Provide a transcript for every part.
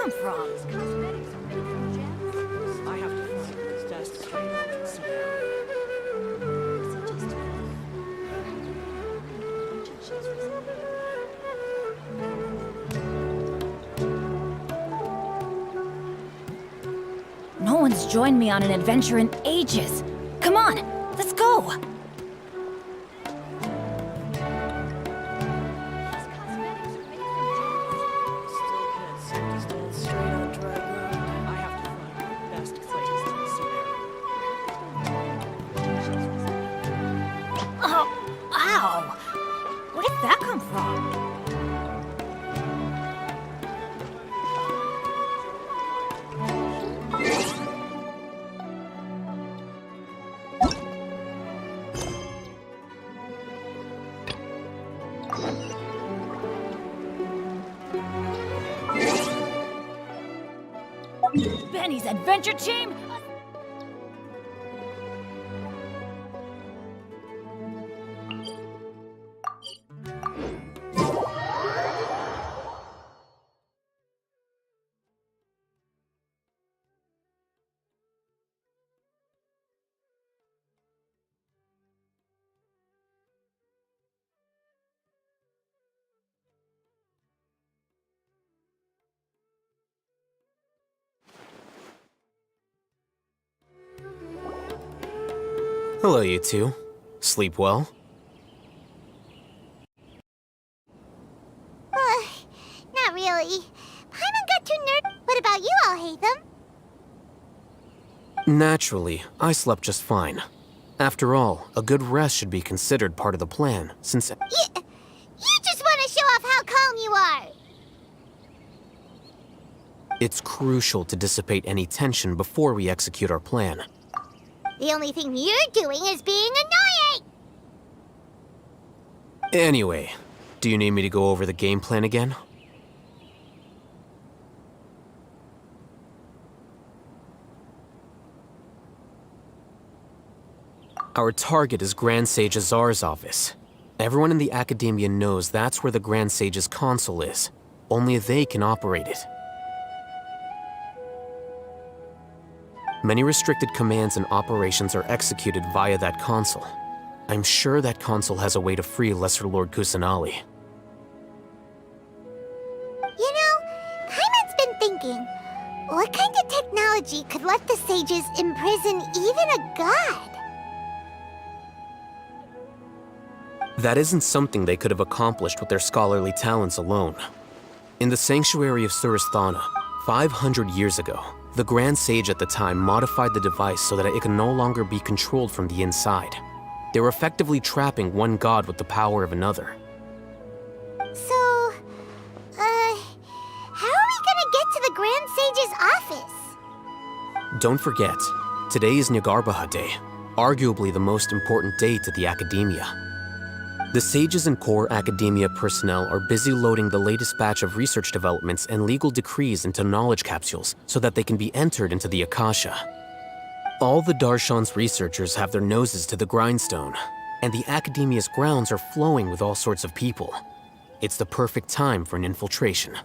come from? I have to find this desk straight on Sumeru. No one's joined me on an adventure in ages. Come on, let's go! Oh, ow! Where did that come from? Benny's adventure team? Hello, you two. Sleep well? Not really. Paimon got too nerdy. What about you, Alhaitham? Naturally, I slept just fine. After all, a good rest should be considered part of the plan, since... You just want to show off how calm you are! It's crucial to dissipate any tension before we execute our plan. The only thing you're doing is being annoying! Anyway, do you need me to go over the game plan again? Our target is Grand Sage Azar's office. Everyone in the Academia knows that's where the Grand Sage's console is. Only they can operate it. Many restricted commands and operations are executed via that console. I'm sure that console has a way to free Lesser Lord Kusanali. You know, Paimon's been thinking, what kind of technology could let the sages imprison even a god? That isn't something they could have accomplished with their scholarly talents alone. In the Sanctuary of Surasthana, 500 years ago, the Grand Sage at the time modified the device so that it could no longer be controlled from the inside. They were effectively trapping one god with the power of another. So, how are we gonna get to the Grand Sage's office? Don't forget, today is Nyargarbaha Day, arguably the most important day to the Academia. The sages and core Academia personnel are busy loading the latest batch of research developments and legal decrees into knowledge capsules so that they can be entered into the Akasha. All the Darshan's researchers have their noses to the grindstone, and the Academia's grounds are flowing with all sorts of people. It's the perfect time for an infiltration.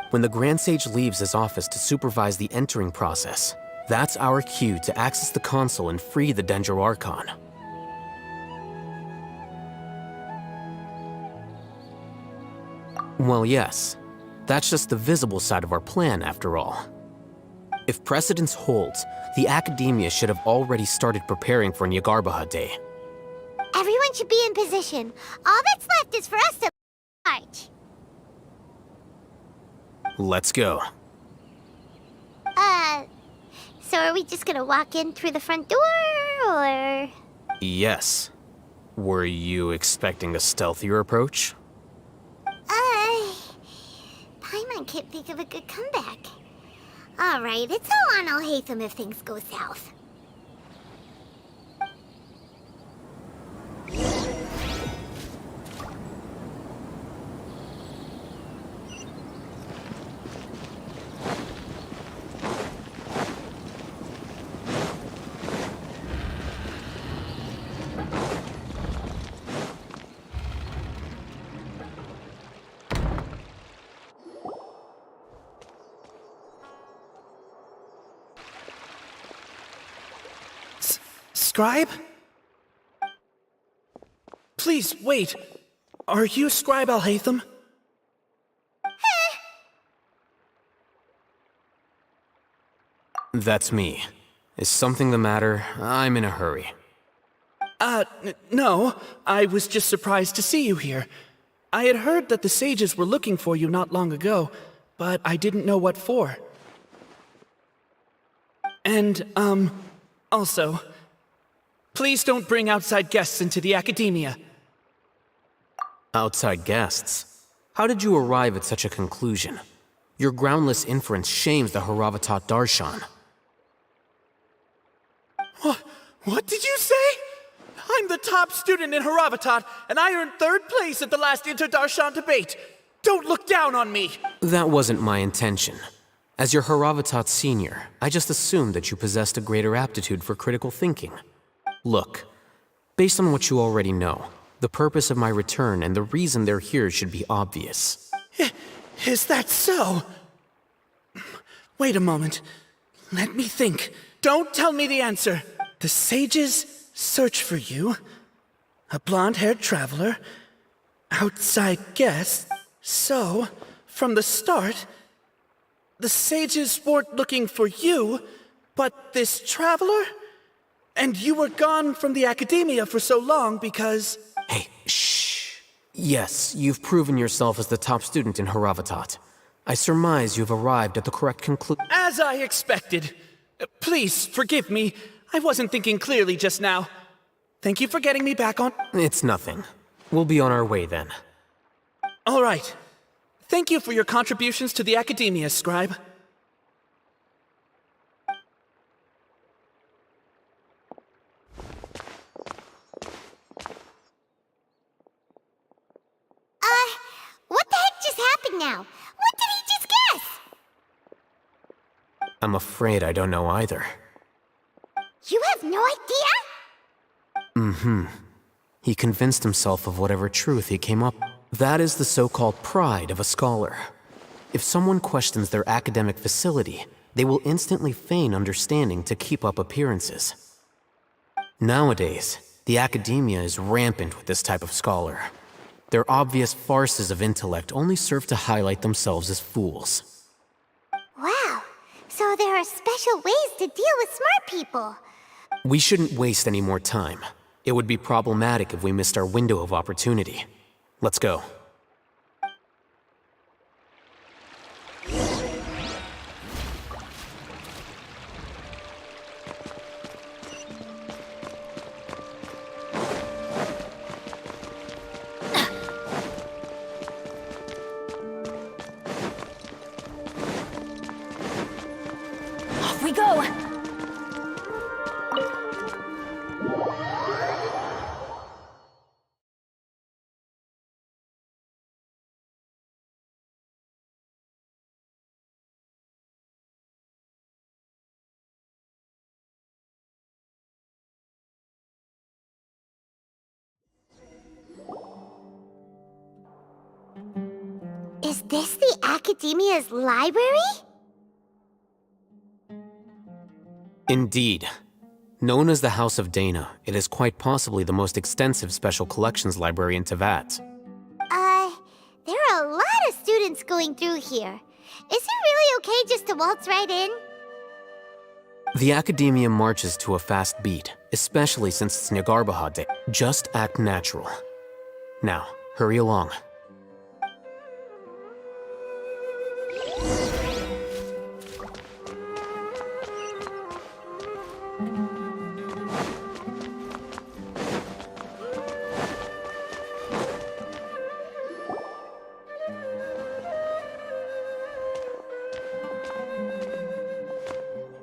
When the Grand Sage leaves his office to supervise the entering process, that's our cue to access the console and free the Dendro Archon. Well, yes. That's just the visible side of our plan, after all. If precedence holds, the Academia should have already started preparing for Nyargarbaha Day. Everyone should be in position. All that's left is for us to march. Let's go. So are we just gonna walk in through the front door, or...? Yes. Were you expecting a stealthier approach? Paimon can't think of a good comeback. Alright, it's all on Alhaitham if things go south. Scribe? Please, wait. Are you Scribe Alhaitham? That's me. Is something the matter? I'm in a hurry. No. I was just surprised to see you here. I had heard that the sages were looking for you not long ago, but I didn't know what for. And, also, please don't bring outside guests into the academia. Outside guests? How did you arrive at such a conclusion? Your groundless inference shames the Haravatat Darshan. What did you say? I'm the top student in Haravatat, and I earned 3rd place at the last Inter-Darshan debate. Don't look down on me! That wasn't my intention. As your Haravatat senior, I just assumed that you possessed a greater aptitude for critical thinking. Look, based on what you already know, the purpose of my return and the reason they're here should be obvious. Is that so? Wait a moment. Let me think. Don't tell me the answer. The sages search for you. A blonde-haired traveler. Outside guest. So, from the start, the sages weren't looking for you, but this traveler? And you were gone from the academia for so long because... Hey, shh. Yes, you've proven yourself as the top student in Haravatat. I surmise you've arrived at the correct conclusion. As I expected. Please, forgive me. I wasn't thinking clearly just now. Thank you for getting me back on... It's nothing. We'll be on our way then. All right. Thank you for your contributions to the academia, Scribe. What the heck just happened now? What did he just guess? I'm afraid I don't know either. You have no idea? He convinced himself of whatever truth he came up. That is the so-called pride of a scholar. If someone questions their academic facility, they will instantly feign understanding to keep up appearances. Nowadays, the academia is rampant with this type of scholar. Their obvious farces of intellect only serve to highlight themselves as fools. Wow. So there are special ways to deal with smart people. We shouldn't waste any more time. It would be problematic if we missed our window of opportunity. Let's go. Off we go! Is this the Academia's library? Indeed. Known as the House of Dana, it is quite possibly the most extensive special collections library in Teyvat. There are a lot of students going through here. Is it really okay just to waltz right in? The Academia marches to a fast beat, especially since it's Nyagarbahad Day. Just act natural. Now, hurry along.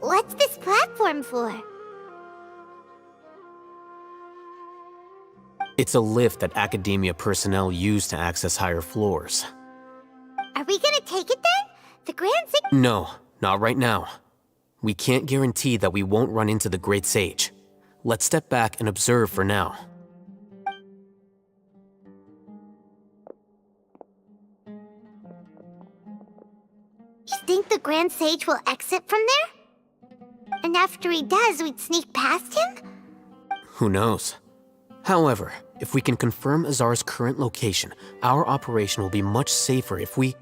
What's this platform for? It's a lift that Academia personnel use to access higher floors. Are we gonna take it then? The Grand Sig- No, not right now. We can't guarantee that we won't run into the Great Sage. Let's step back and observe for now. You think the Grand Sage will exit from there? And after he does, we'd sneak past him? Who knows? However, if we can confirm Azar's current location, our operation will be much safer if we...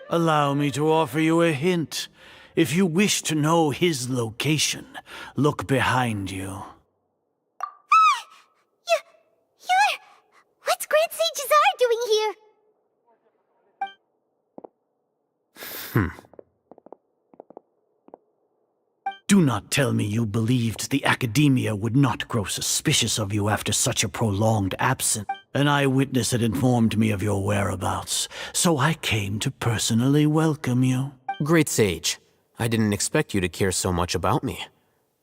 Allow me to offer you a hint. If you wish to know his location, look behind you. What's Grand Sage Azar doing here? Do not tell me you believed the Academia would not grow suspicious of you after such a prolonged absence. An eyewitness had informed me of your whereabouts, so I came to personally welcome you. Great Sage, I didn't expect you to care so much about me.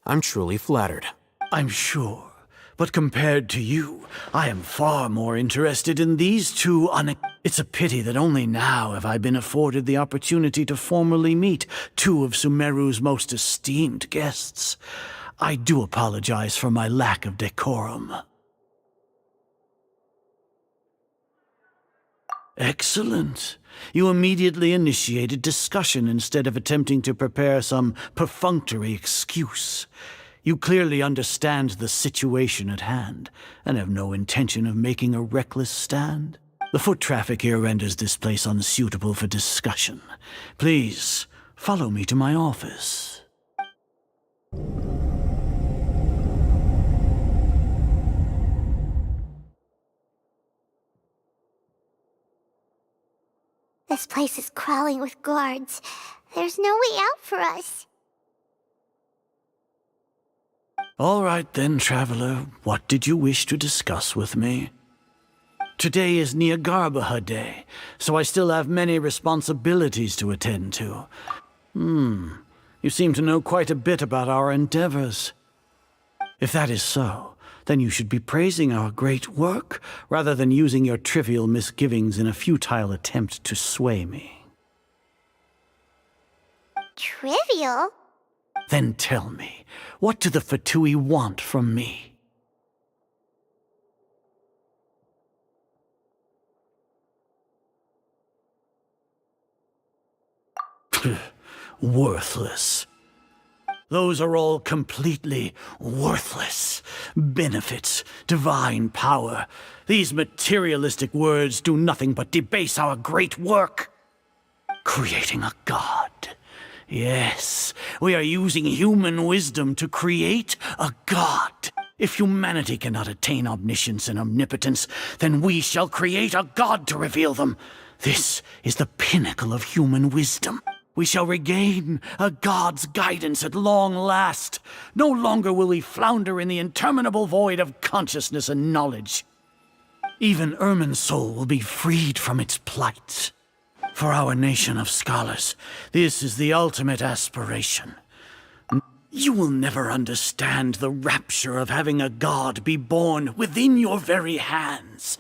I'm truly flattered. I'm sure, but compared to you, I am far more interested in these two It's a pity that only now have I been afforded the opportunity to formally meet two of Sumeru's most esteemed guests. I do apologize for my lack of decorum. Excellent. You immediately initiated discussion instead of attempting to prepare some perfunctory excuse. You clearly understand the situation at hand, and have no intention of making a reckless stand. The foot traffic here renders this place unsuitable for discussion. Please, follow me to my office. This place is crawling with guards. There's no way out for us. All right then, traveler. What did you wish to discuss with me? Today is Niagarbaha Day, so I still have many responsibilities to attend to. You seem to know quite a bit about our endeavors. If that is so, then you should be praising our great work, rather than using your trivial misgivings in a futile attempt to sway me. Trivial? Then tell me, what do the Fatui want from me? Worthless. Those are all completely worthless. Benefits, divine power. These materialistic words do nothing but debase our great work. Creating a god. Yes, we are using human wisdom to create a god. If humanity cannot attain omniscience and omnipotence, then we shall create a god to reveal them. This is the pinnacle of human wisdom. We shall regain a god's guidance at long last. No longer will we flounder in the interminable void of consciousness and knowledge. Even Ermin's soul will be freed from its plight. For our nation of scholars, this is the ultimate aspiration. You will never understand the rapture of having a god be born within your very hands.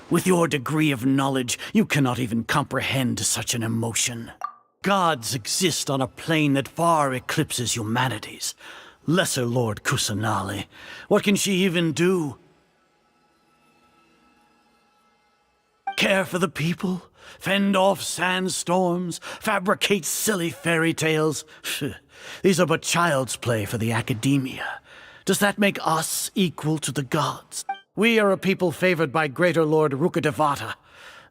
With your degree of knowledge, you cannot even comprehend such an emotion. Gods exist on a plane that far eclipses humanity's. Lesser Lord Kusanali, what can she even do? Care for the people? Fend off sandstorms? Fabricate silly fairy tales? These are but child's play for the Academia. Does that make us equal to the gods? We are a people favored by Greater Lord Rukadevata.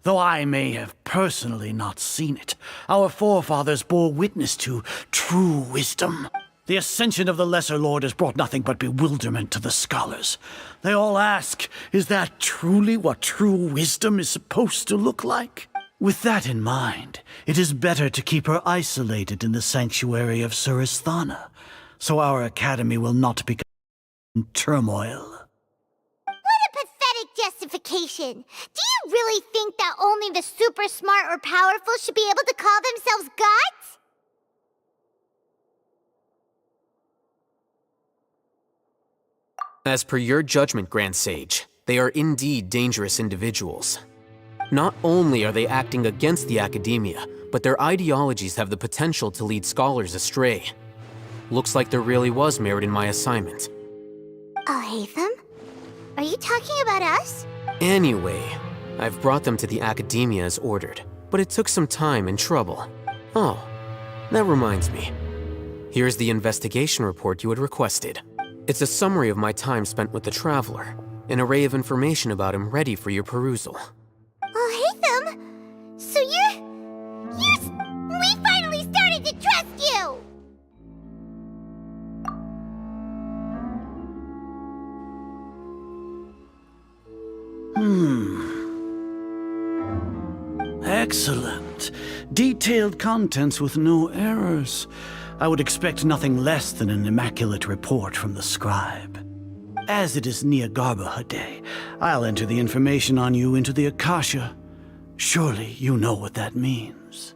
Though I may have personally not seen it, our forefathers bore witness to true wisdom. The ascension of the Lesser Lord has brought nothing but bewilderment to the scholars. They all ask, is that truly what true wisdom is supposed to look like? With that in mind, it is better to keep her isolated in the sanctuary of Suristhana, so our academy will not become in turmoil. Justification. Do you really think that only the super smart or powerful should be able to call themselves gods? As per your judgment, Grand Sage, they are indeed dangerous individuals. Not only are they acting against the Academia, but their ideologies have the potential to lead scholars astray. Looks like there really was merit in my assignment. Alhaitham? Are you talking about us? Anyway, I've brought them to the Academia as ordered, but it took some time and trouble. Oh, that reminds me. Here's the investigation report you had requested. It's a summary of my time spent with the Traveler, an array of information about him ready for your perusal. Oh, Hatham! So we finally started to trust you! Excellent. Detailed contents with no errors. I would expect nothing less than an immaculate report from the scribe. As it is Niagarbaha Day, I'll enter the information on you into the Akasha. Surely you know what that means.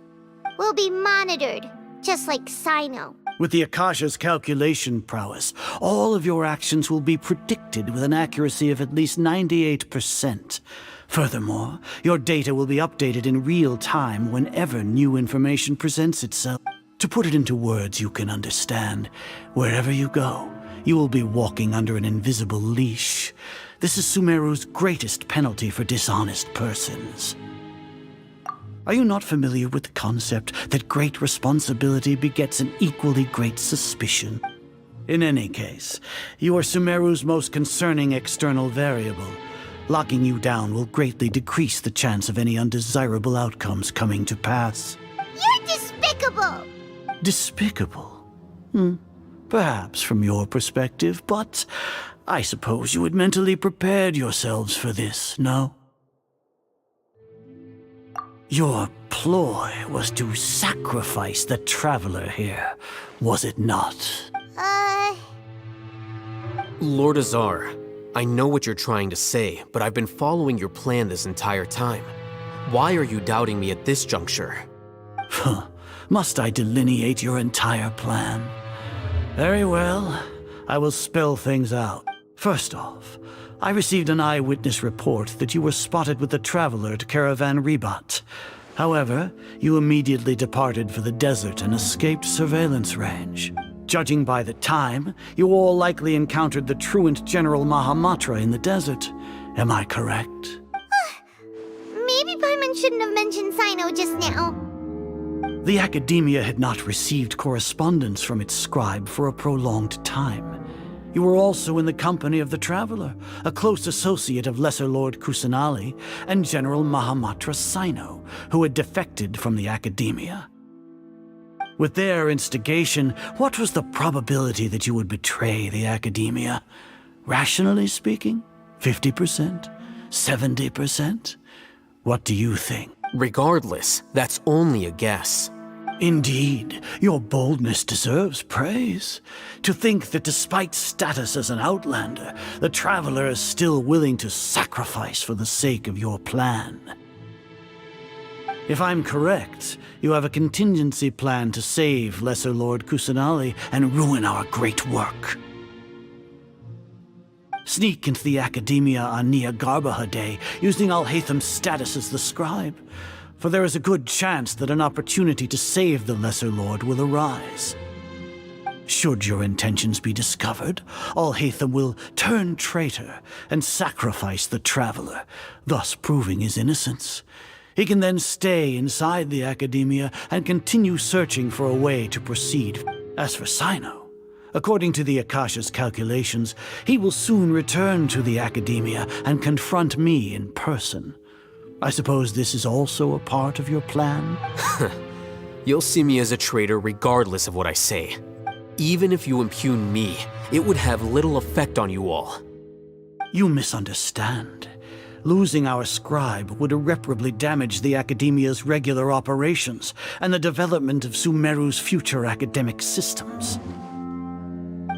We'll be monitored, just like Sino. With the Akasha's calculation prowess, all of your actions will be predicted with an accuracy of at least 98%. Furthermore, your data will be updated in real time whenever new information presents itself. To put it into words you can understand, wherever you go, you will be walking under an invisible leash. This is Sumeru's greatest penalty for dishonest persons. Are you not familiar with the concept that great responsibility begets an equally great suspicion? In any case, you are Sumeru's most concerning external variable. Locking you down will greatly decrease the chance of any undesirable outcomes coming to pass. You're despicable! Despicable? Perhaps from your perspective, but I suppose you had mentally prepared yourselves for this, no? Your ploy was to sacrifice the Traveler here, was it not? Lord Azar, I know what you're trying to say, but I've been following your plan this entire time. Why are you doubting me at this juncture? Must I delineate your entire plan? Very well. I will spell things out. First off, I received an eyewitness report that you were spotted with the Traveler at Caravan Ribat. However, you immediately departed for the desert and escaped surveillance range. Judging by the time, you all likely encountered the truant General Mahamatra in the desert. Am I correct? Maybe Paimon shouldn't have mentioned Sino just now. The Academia had not received correspondence from its scribe for a prolonged time. You were also in the company of the Traveler, a close associate of Lesser Lord Kusanali and General Mahamatra Sino, who had defected from the Academia. With their instigation, what was the probability that you would betray the Academia? Rationally speaking, 50%? 70%? What do you think? Regardless, that's only a guess. Indeed, your boldness deserves praise. To think that despite status as an outlander, the Traveler is still willing to sacrifice for the sake of your plan. If I'm correct, you have a contingency plan to save Lesser Lord Kusanali and ruin our great work. Sneak into the Academia on Niagarbaha Day, using Alhatham's status as the scribe, for there is a good chance that an opportunity to save the Lesser Lord will arise. Should your intentions be discovered, Alhatham will turn traitor and sacrifice the Traveler, thus proving his innocence. He can then stay inside the Academia and continue searching for a way to proceed. As for Sino, according to the Akasha's calculations, he will soon return to the Academia and confront me in person. I suppose this is also a part of your plan? You'll see me as a traitor regardless of what I say. Even if you impugn me, it would have little effect on you all. You misunderstand. Losing our scribe would irreparably damage the Academia's regular operations and the development of Sumeru's future academic systems.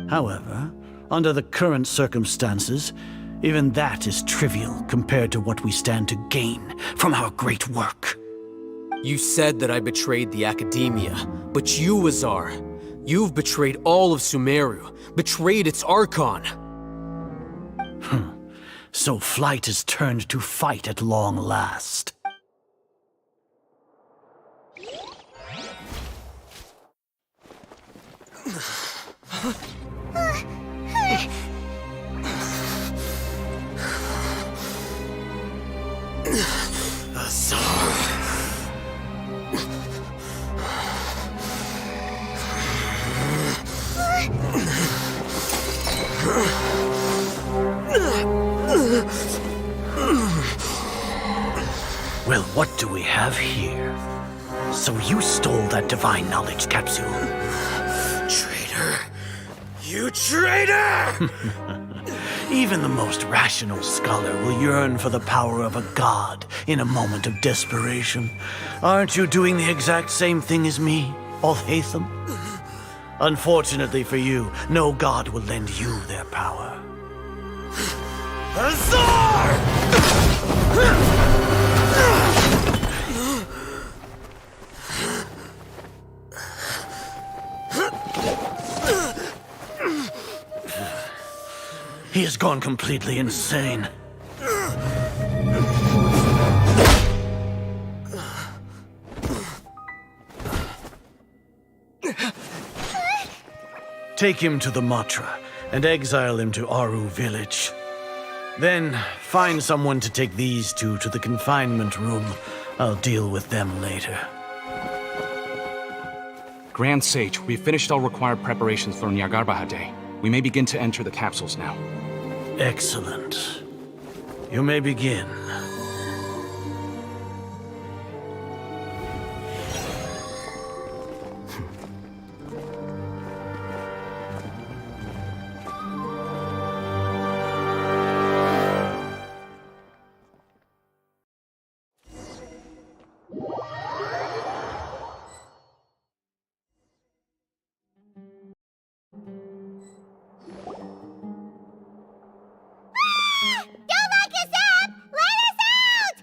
However, under the current circumstances, even that is trivial compared to what we stand to gain from our great work. You said that I betrayed the Academia, but you, Azar, you've betrayed all of Sumeru, betrayed its Archon. So flight has turned to fight at long last. Well, what do we have here? So you stole that divine knowledge capsule. Traitor! You traitor! Even the most rational scholar will yearn for the power of a god in a moment of desperation. Aren't you doing the exact same thing as me, Alhaitham? Unfortunately for you, no god will lend you their power. Azar! He has gone completely insane. Take him to the Matra and exile him to Aru village. Then find someone to take these two to the confinement room. I'll deal with them later. Grand Sage, we've finished all required preparations for Nyargarbaha Day. We may begin to enter the capsules now. Excellent. You may begin. Don't lock us up! Let us out!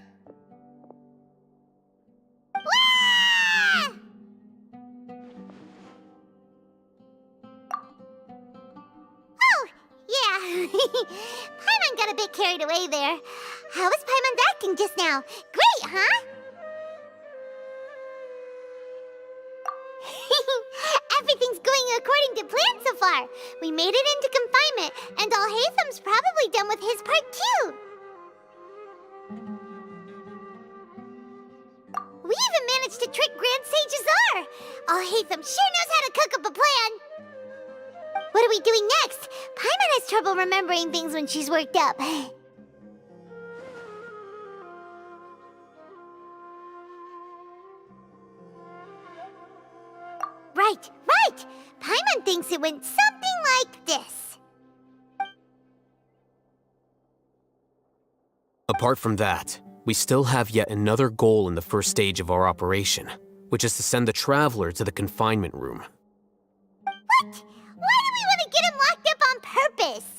Wah! Oh, yeah. Paimon got a bit carried away there. How was Paimon acting just now? Great, huh? Everything's going according to plan so far. We made it into confinement, and Alhaitham's probably done with his part too. We even managed to trick Grand Sage Azar. Alhaitham sure knows how to cook up a plan. What are we doing next? Paimon has trouble remembering things when she's worked up. Right. Paimon thinks it went something like this. Apart from that, we still have yet another goal in the first stage of our operation, which is to send the Traveler to the confinement room. What? Why do we want to get him locked up on purpose?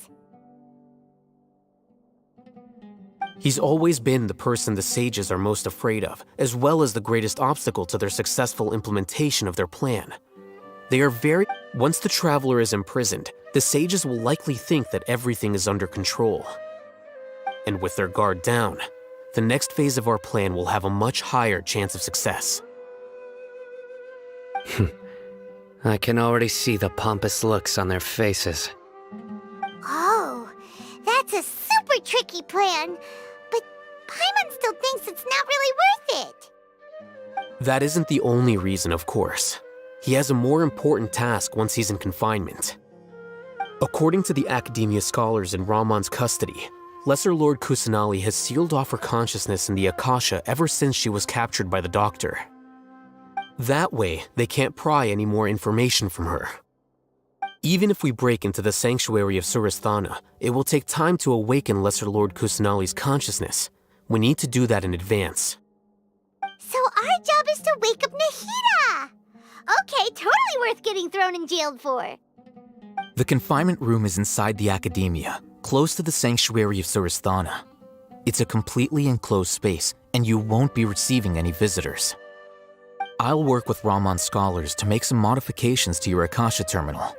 He's always been the person the sages are most afraid of, as well as the greatest obstacle to their successful implementation of their plan. Once the Traveler is imprisoned, the sages will likely think that everything is under control. And with their guard down, the next phase of our plan will have a much higher chance of success. I can already see the pompous looks on their faces. Oh, that's a super tricky plan. But Paimon still thinks it's not really worth it. That isn't the only reason, of course. He has a more important task once he's in confinement. According to the Academia scholars in Ramon's custody, Lesser Lord Kusanali has sealed off her consciousness in the Akasha ever since she was captured by the Doctor. That way, they can't pry any more information from her. Even if we break into the sanctuary of Surasthana, it will take time to awaken Lesser Lord Kusanali's consciousness. We need to do that in advance. So our job is to wake up Nahida! Okay, totally worth getting thrown in jail for. The confinement room is inside the Academia, close to the sanctuary of Surasthana. It's a completely enclosed space, and you won't be receiving any visitors. I'll work with Ramon's scholars to make some modifications to your Akasha terminal.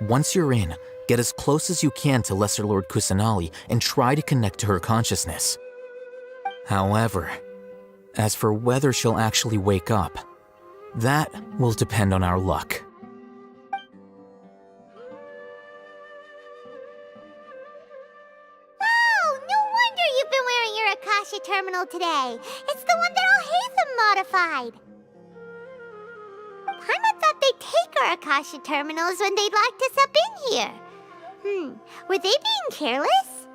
Once you're in, get as close as you can to Lesser Lord Kusanali and try to connect to her consciousness. However, as for whether she'll actually wake up, that will depend on our luck. Oh, no wonder you've been wearing your Akasha terminal today. It's the one that Alhaitham modified. Paimon thought they'd take our Akasha terminals when they locked us up in here. Were they being careless?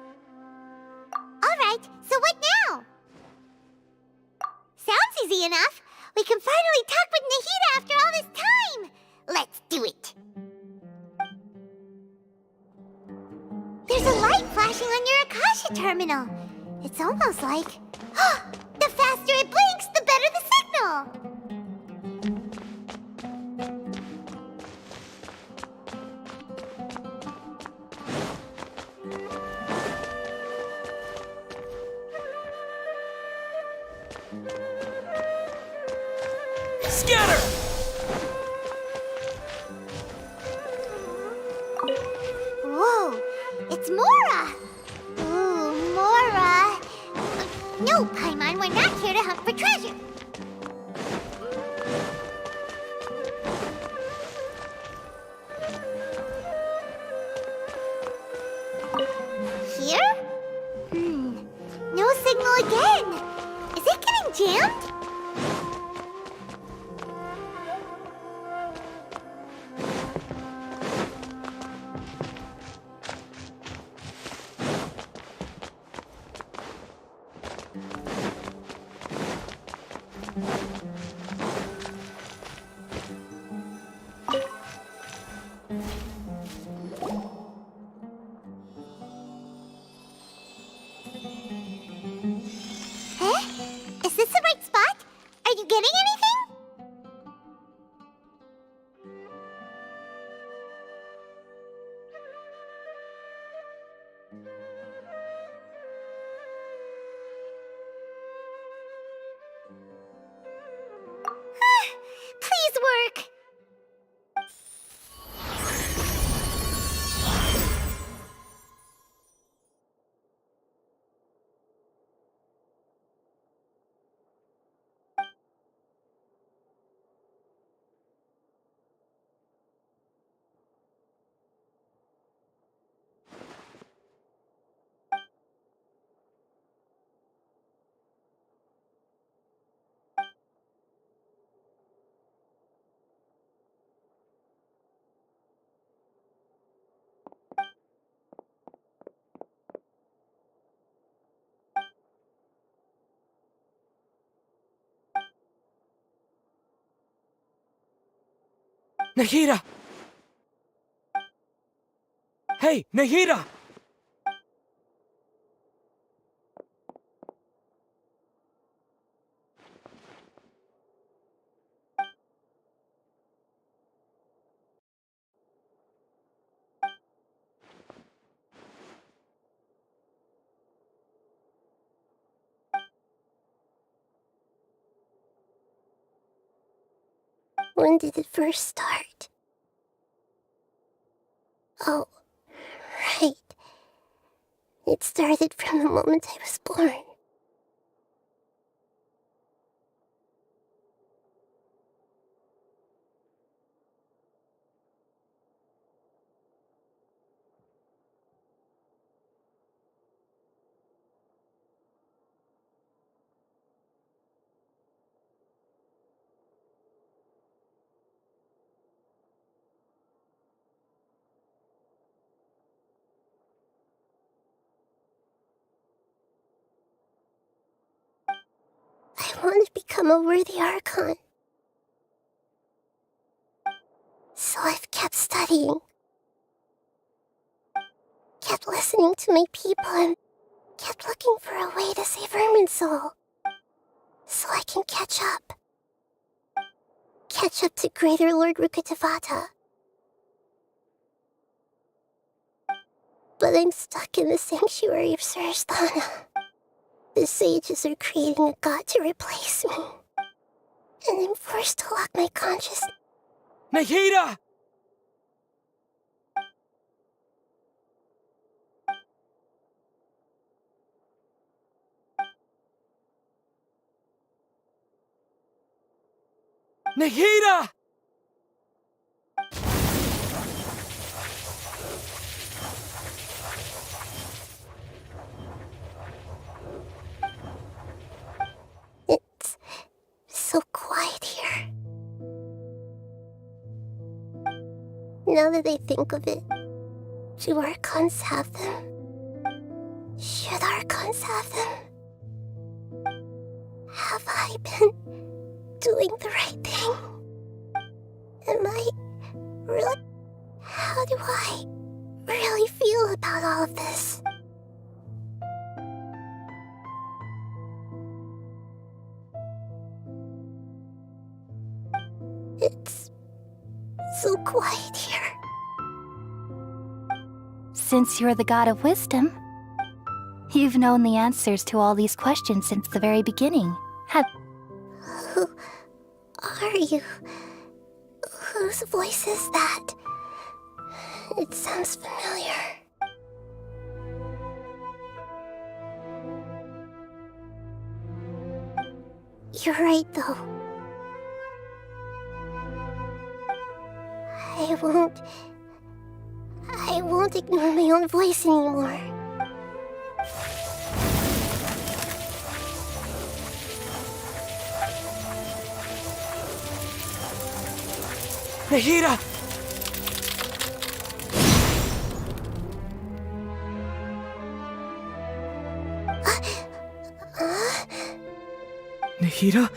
All right, so what now? easy enough. We can finally talk with Nahida after all this time. Let's do it. There's a light flashing on your Akasha terminal. It's almost like... the faster it blinks, the better the signal. Scatter! Whoa, it's Mora! Ooh, Mora! No, Paimon, we're not here to hunt for treasure. Here? No signal again. Is it getting jammed? Is this the right spot? Are you getting anything? Please work. Nahida! Hey, Nahida! When did it first start? Oh, right. It started from the moment I was born. I want to become a worthy Archon. So I've kept studying. Kept listening to my people and kept looking for a way to save Irminsul. So I can catch up. Catch up to Greater Lord Rukkhadevata. But I'm stuck in the sanctuary of Suristhana. The sages are creating a god to replace me. And I'm forced to lock my consciousness. Nahida! Nahida! It's so quiet here. Now that I think of it, do Archons have them? Should Archons have them? Have I been doing the right thing? Am I really... How do I really feel about all of this? It's so quiet here. Since you're the god of wisdom, you've known the answers to all these questions since the very beginning. Who are you? Whose voice is that? It sounds familiar. You're right, though. I won't ignore my own voice anymore. Nahida! Nahida?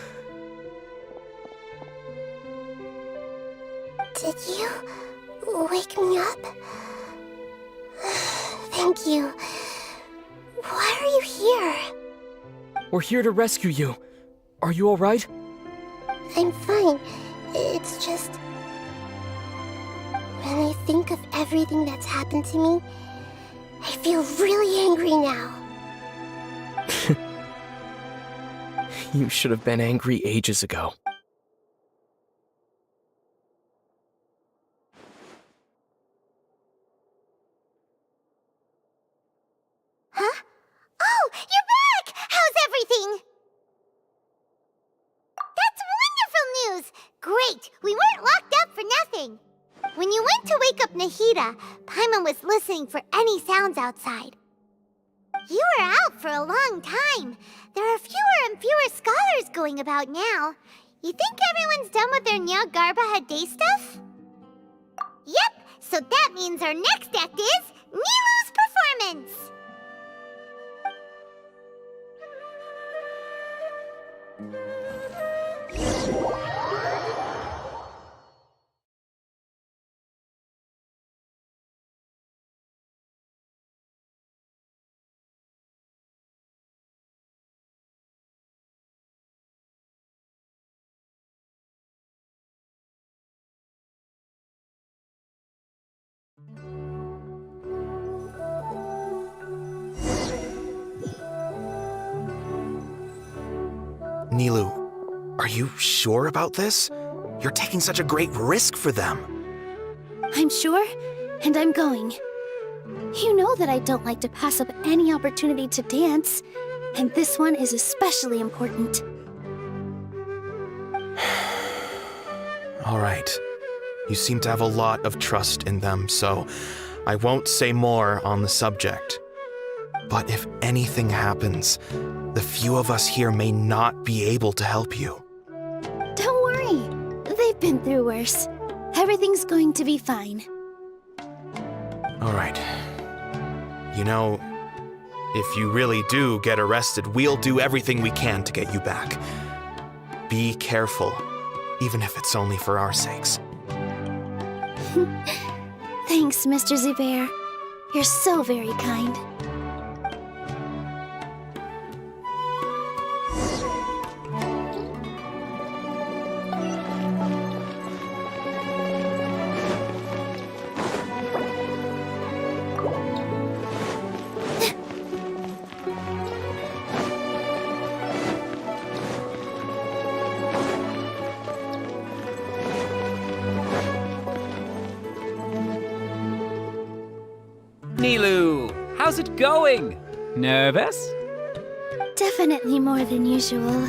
Did you wake me up? Thank you. Why are you here? We're here to rescue you. Are you alright? I'm fine. It's just... When I think of everything that's happened to me, I feel really angry now. You should have been angry ages ago. Huh? Oh, you're back! How's everything? That's wonderful news! Great, we weren't locked up for nothing. When you went to wake up Nahida, Paimon was listening for any sounds outside. You were out for a long time. There are fewer and fewer scholars going about now. You think everyone's done with their Nyargarbaha Day stuff? Yep, so that means our next act is Nilu's performance! Nilu, are you sure about this? You're taking such a great risk for them. I'm sure, and I'm going. You know that I don't like to pass up any opportunity to dance, and this one is especially important. All right. You seem to have a lot of trust in them, so I won't say more on the subject. But if anything happens, the few of us here may not be able to help you. Don't worry. They've been through worse. Everything's going to be fine. All right. You know, if you really do get arrested, we'll do everything we can to get you back. Be careful, even if it's only for our sakes. Thanks, Mr. Zubair. You're so very kind. Nilu, how's it going? Nervous? Definitely more than usual.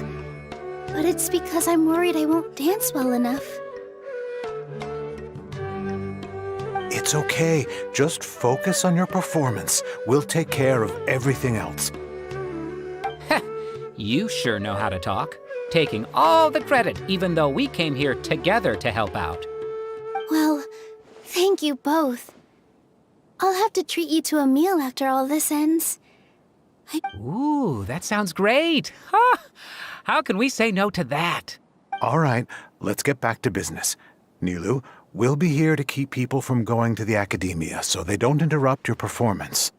But it's because I'm worried I won't dance well enough. It's okay. Just focus on your performance. We'll take care of everything else. You sure know how to talk. Taking all the credit, even though we came here together to help out. Well, thank you both. I'll have to treat you to a meal after all this ends. Ooh, that sounds great. Ha! How can we say no to that? All right, let's get back to business. Nilu, we'll be here to keep people from going to the academia so they don't interrupt your performance.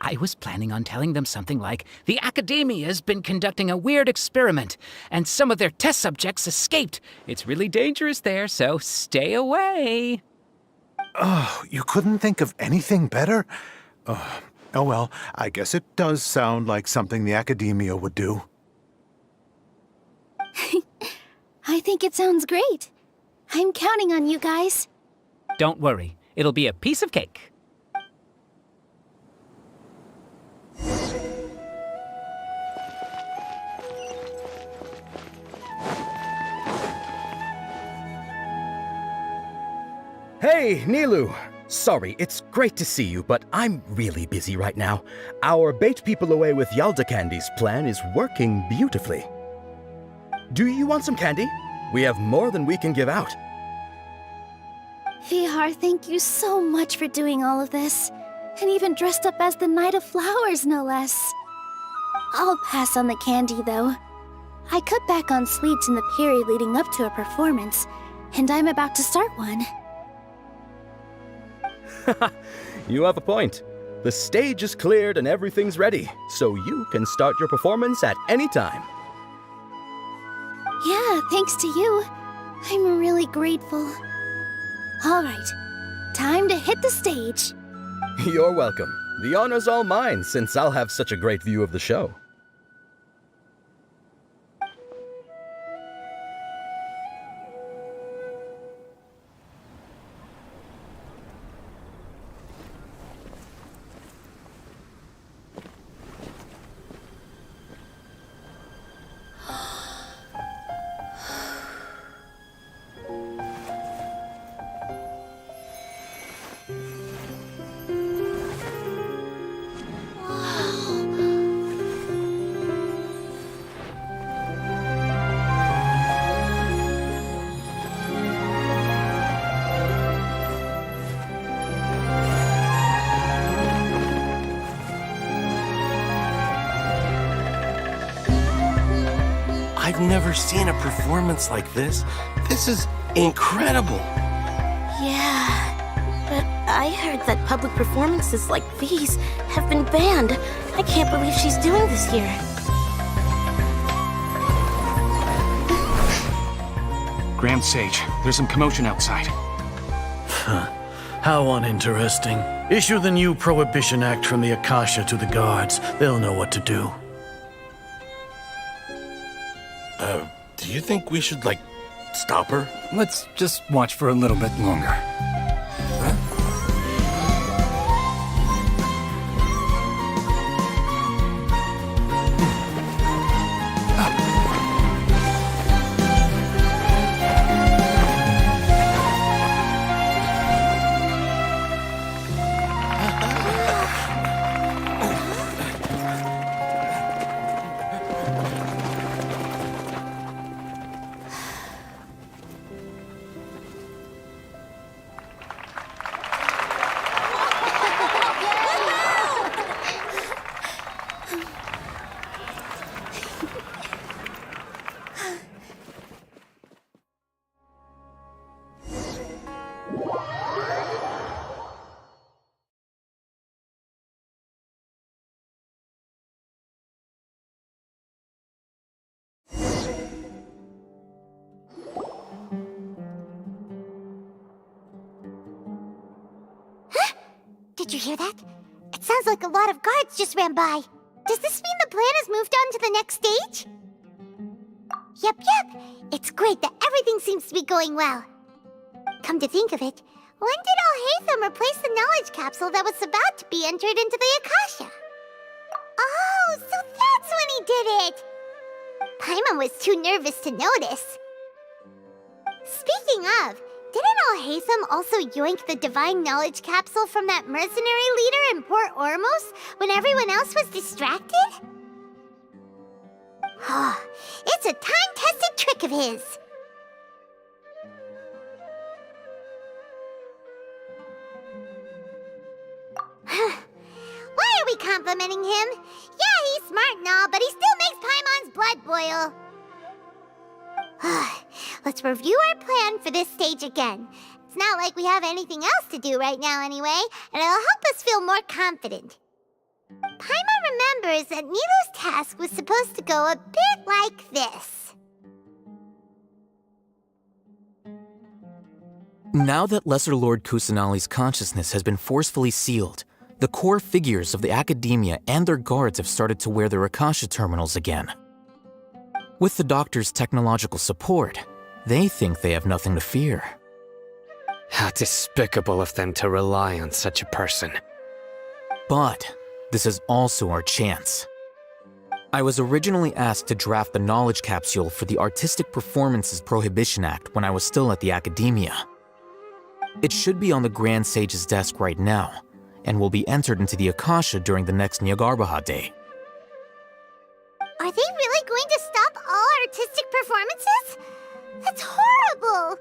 I was planning on telling them something like, the Academia's been conducting a weird experiment, and some of their test subjects escaped. It's really dangerous there, so stay away. Oh, you couldn't think of anything better? Oh well, I guess it does sound like something the Academia would do. I think it sounds great. I'm counting on you guys. Don't worry, it'll be a piece of cake. Hey, Nilu! Sorry, it's great to see you, but I'm really busy right now. Our Bait People Away with Yalda Candies plan is working beautifully. Do you want some candy? We have more than we can give out. Vihar, thank you so much for doing all of this. And even dressed up as the Knight of Flowers, no less. I'll pass on the candy, though. I cut back on sweets in the period leading up to a performance, and I'm about to start one. You have a point. The stage is cleared and everything's ready, so you can start your performance at any time. Yeah, thanks to you. I'm really grateful. All right, time to hit the stage. You're welcome. The honor's all mine, since I'll have such a great view of the show. I've never seen a performance like this. This is incredible. Yeah, but I heard that public performances like these have been banned. I can't believe she's doing this here. Grand Sage, there's some commotion outside. How uninteresting. Issue the new Prohibition Act from the Akasha to the guards. They'll know what to do. Do you think we should, stop her? Let's just watch for a little bit longer. Did you hear that? It sounds like a lot of guards just ran by. Does this mean the plan has moved on to the next stage? Yep. It's great that everything seems to be going well. Come to think of it, when did Alhaitham replace the knowledge capsule that was about to be entered into the Akasha? Oh, so that's when he did it! Paimon was too nervous to notice. Speaking of, didn't Alhaitham also yoink the divine knowledge capsule from that mercenary leader in Port Ormos when everyone else was distracted? Oh, it's a time-tested trick of his. Why are we complimenting him? Yeah, he's smart and all, but he still makes Paimon's blood boil. Let's review our plan for this stage again. It's not like we have anything else to do right now anyway, and it'll help us feel more confident. Paimon remembers that Nilu's task was supposed to go a bit like this. Now that Lesser Lord Kusanali's consciousness has been forcefully sealed, the core figures of the Academia and their guards have started to wear their Akasha terminals again. With the Doctor's technological support, they think they have nothing to fear. How despicable of them to rely on such a person. But this is also our chance. I was originally asked to draft the knowledge capsule for the Artistic Performances Prohibition Act when I was still at the Academia. It should be on the Grand Sage's desk right now, and will be entered into the Akasha during the next Nyargarbaha Day. Are they really going to stop all artistic performances? That's horrible!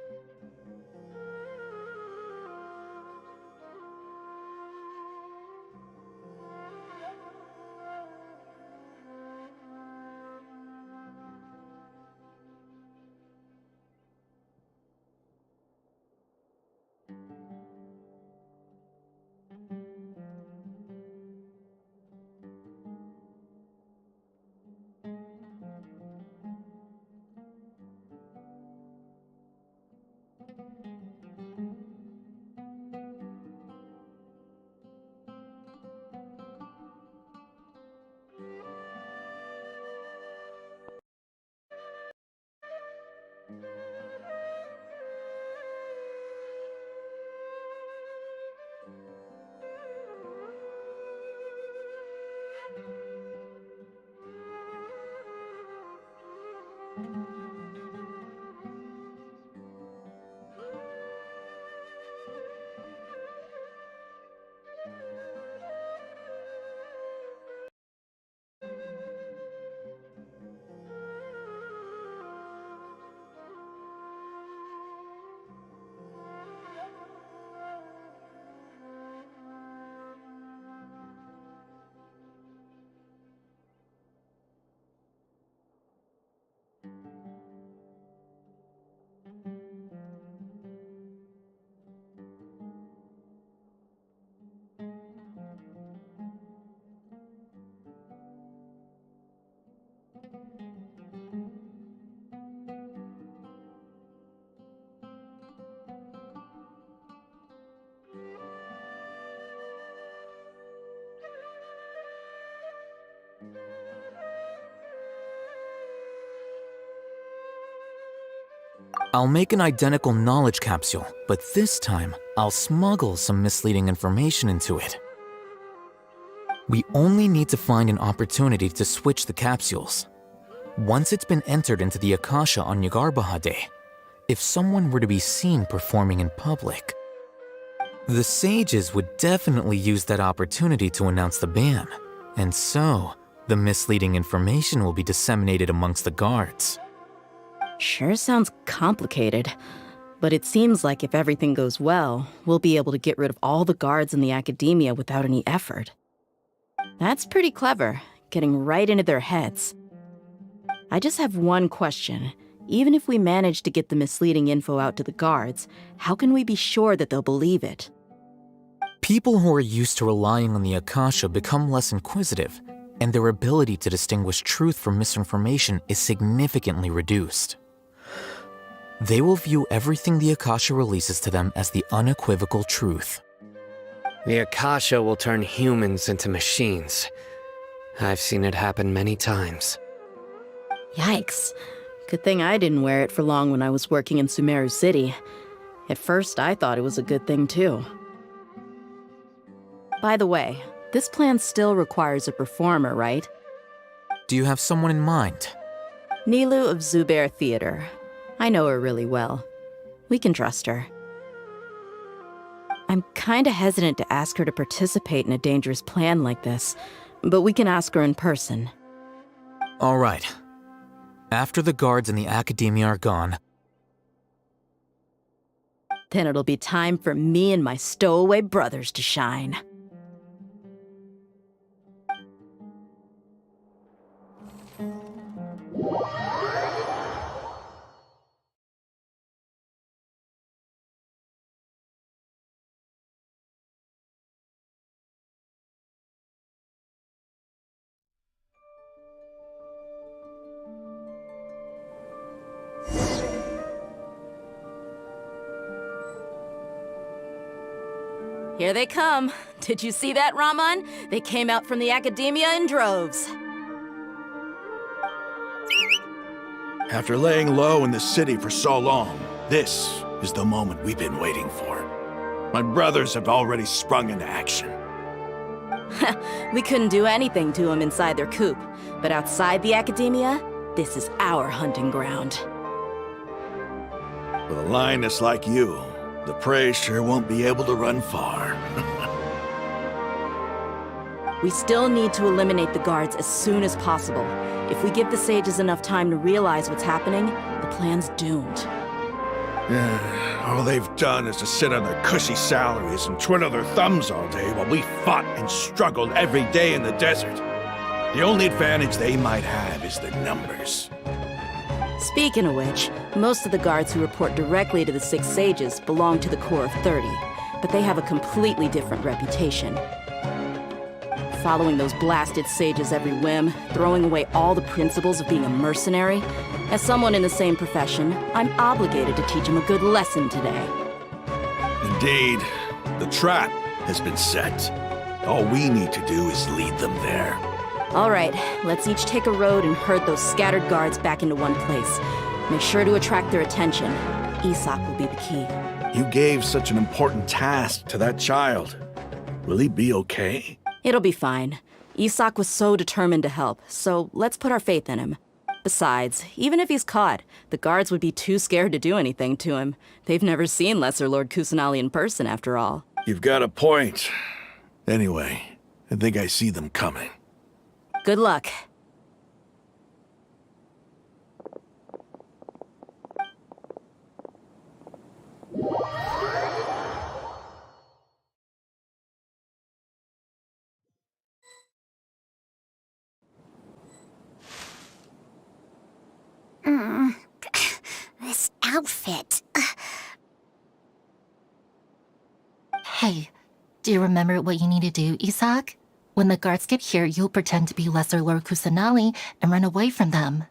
I'll make an identical knowledge capsule, but this time, I'll smuggle some misleading information into it. We only need to find an opportunity to switch the capsules. Once it's been entered into the Akasha on Nyargarbaha Day, if someone were to be seen performing in public, the sages would definitely use that opportunity to announce the ban, and so, the misleading information will be disseminated amongst the guards. Sure sounds complicated, but it seems like if everything goes well, we'll be able to get rid of all the guards in the Academia without any effort. That's pretty clever, getting right into their heads. I just have one question. Even if we manage to get the misleading info out to the guards, how can we be sure that they'll believe it? People who are used to relying on the Akasha become less inquisitive, and their ability to distinguish truth from misinformation is significantly reduced. They will view everything the Akasha releases to them as the unequivocal truth. The Akasha will turn humans into machines. I've seen it happen many times. Yikes. Good thing I didn't wear it for long when I was working in Sumeru City. At first, I thought it was a good thing too. By the way, this plan still requires a performer, right? Do you have someone in mind? Nilu of Zubair Theater. I know her really well. We can trust her. I'm kinda hesitant to ask her to participate in a dangerous plan like this, but we can ask her in person. All right. After the guards in the Academia are gone, then it'll be time for me and my stowaway brothers to shine. Here they come. Did you see that, Raman? They came out from the Academia in droves. After laying low in the city for so long, this is the moment we've been waiting for. My brothers have already sprung into action. We couldn't do anything to them inside their coop, but outside the Academia, this is our hunting ground. With a lioness like you, the prey sure won't be able to run far. We still need to eliminate the guards as soon as possible. If we give the sages enough time to realize what's happening, the plan's doomed. All they've done is to sit on their cushy salaries and twiddle their thumbs all day while we fought and struggled every day in the desert. The only advantage they might have is the numbers. Speaking of which, most of the guards who report directly to the 6 sages belong to the Corps of 30, but they have a completely different reputation. Following those blasted sages every whim, throwing away all the principles of being a mercenary. As someone in the same profession, I'm obligated to teach them a good lesson today. Indeed, the trap has been set. All we need to do is lead them there. All right, let's each take a road and herd those scattered guards back into one place. Make sure to attract their attention. Isak will be the key. You gave such an important task to that child. Will he be okay? It'll be fine. Isak was so determined to help, so let's put our faith in him. Besides, even if he's caught, the guards would be too scared to do anything to him. They've never seen Lesser Lord Kusanali in person, after all. You've got a point. Anyway, I think I see them coming. Good luck. This outfit. Hey, do you remember what you need to do, Isak? When the guards get here, you'll pretend to be Lesser Lord Kusanali and run away from them.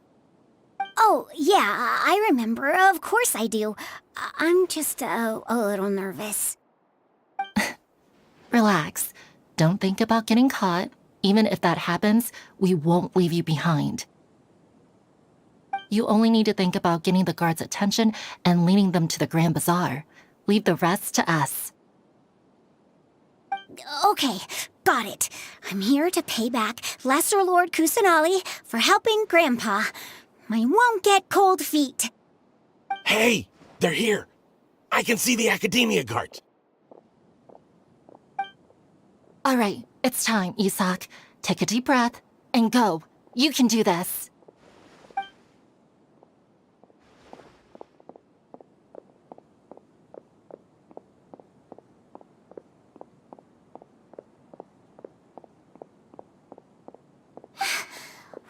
Oh, yeah, I remember. Of course I do. I'm just a little nervous. Relax. Don't think about getting caught. Even if that happens, we won't leave you behind. You only need to think about getting the guards' attention and leading them to the Grand Bazaar. Leave the rest to us. Okay, got it. I'm here to pay back Lesser Lord Kusanali for helping Grandpa. I won't get cold feet. Hey, they're here. I can see the Academia guards. All right, it's time, Isak. Take a deep breath and go. You can do this.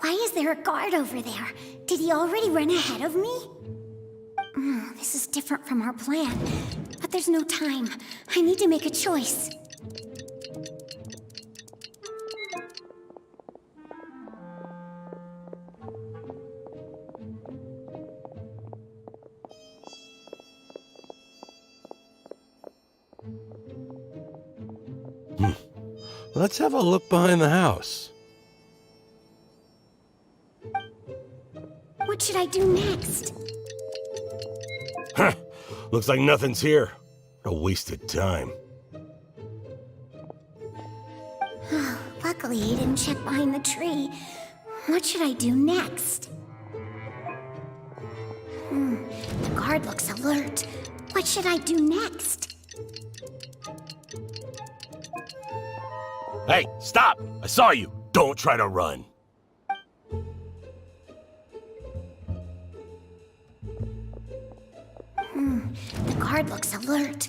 Why is there a guard over there? Did he already run ahead of me? This is different from our plan. But there's no time. I need to make a choice. Let's have a look behind the house. What should I do next? Huh. Looks like nothing's here. A wasted time. Luckily, he didn't check behind the tree. What should I do next? The guard looks alert. What should I do next? Hey, stop! I saw you! Don't try to run. The guard looks alert.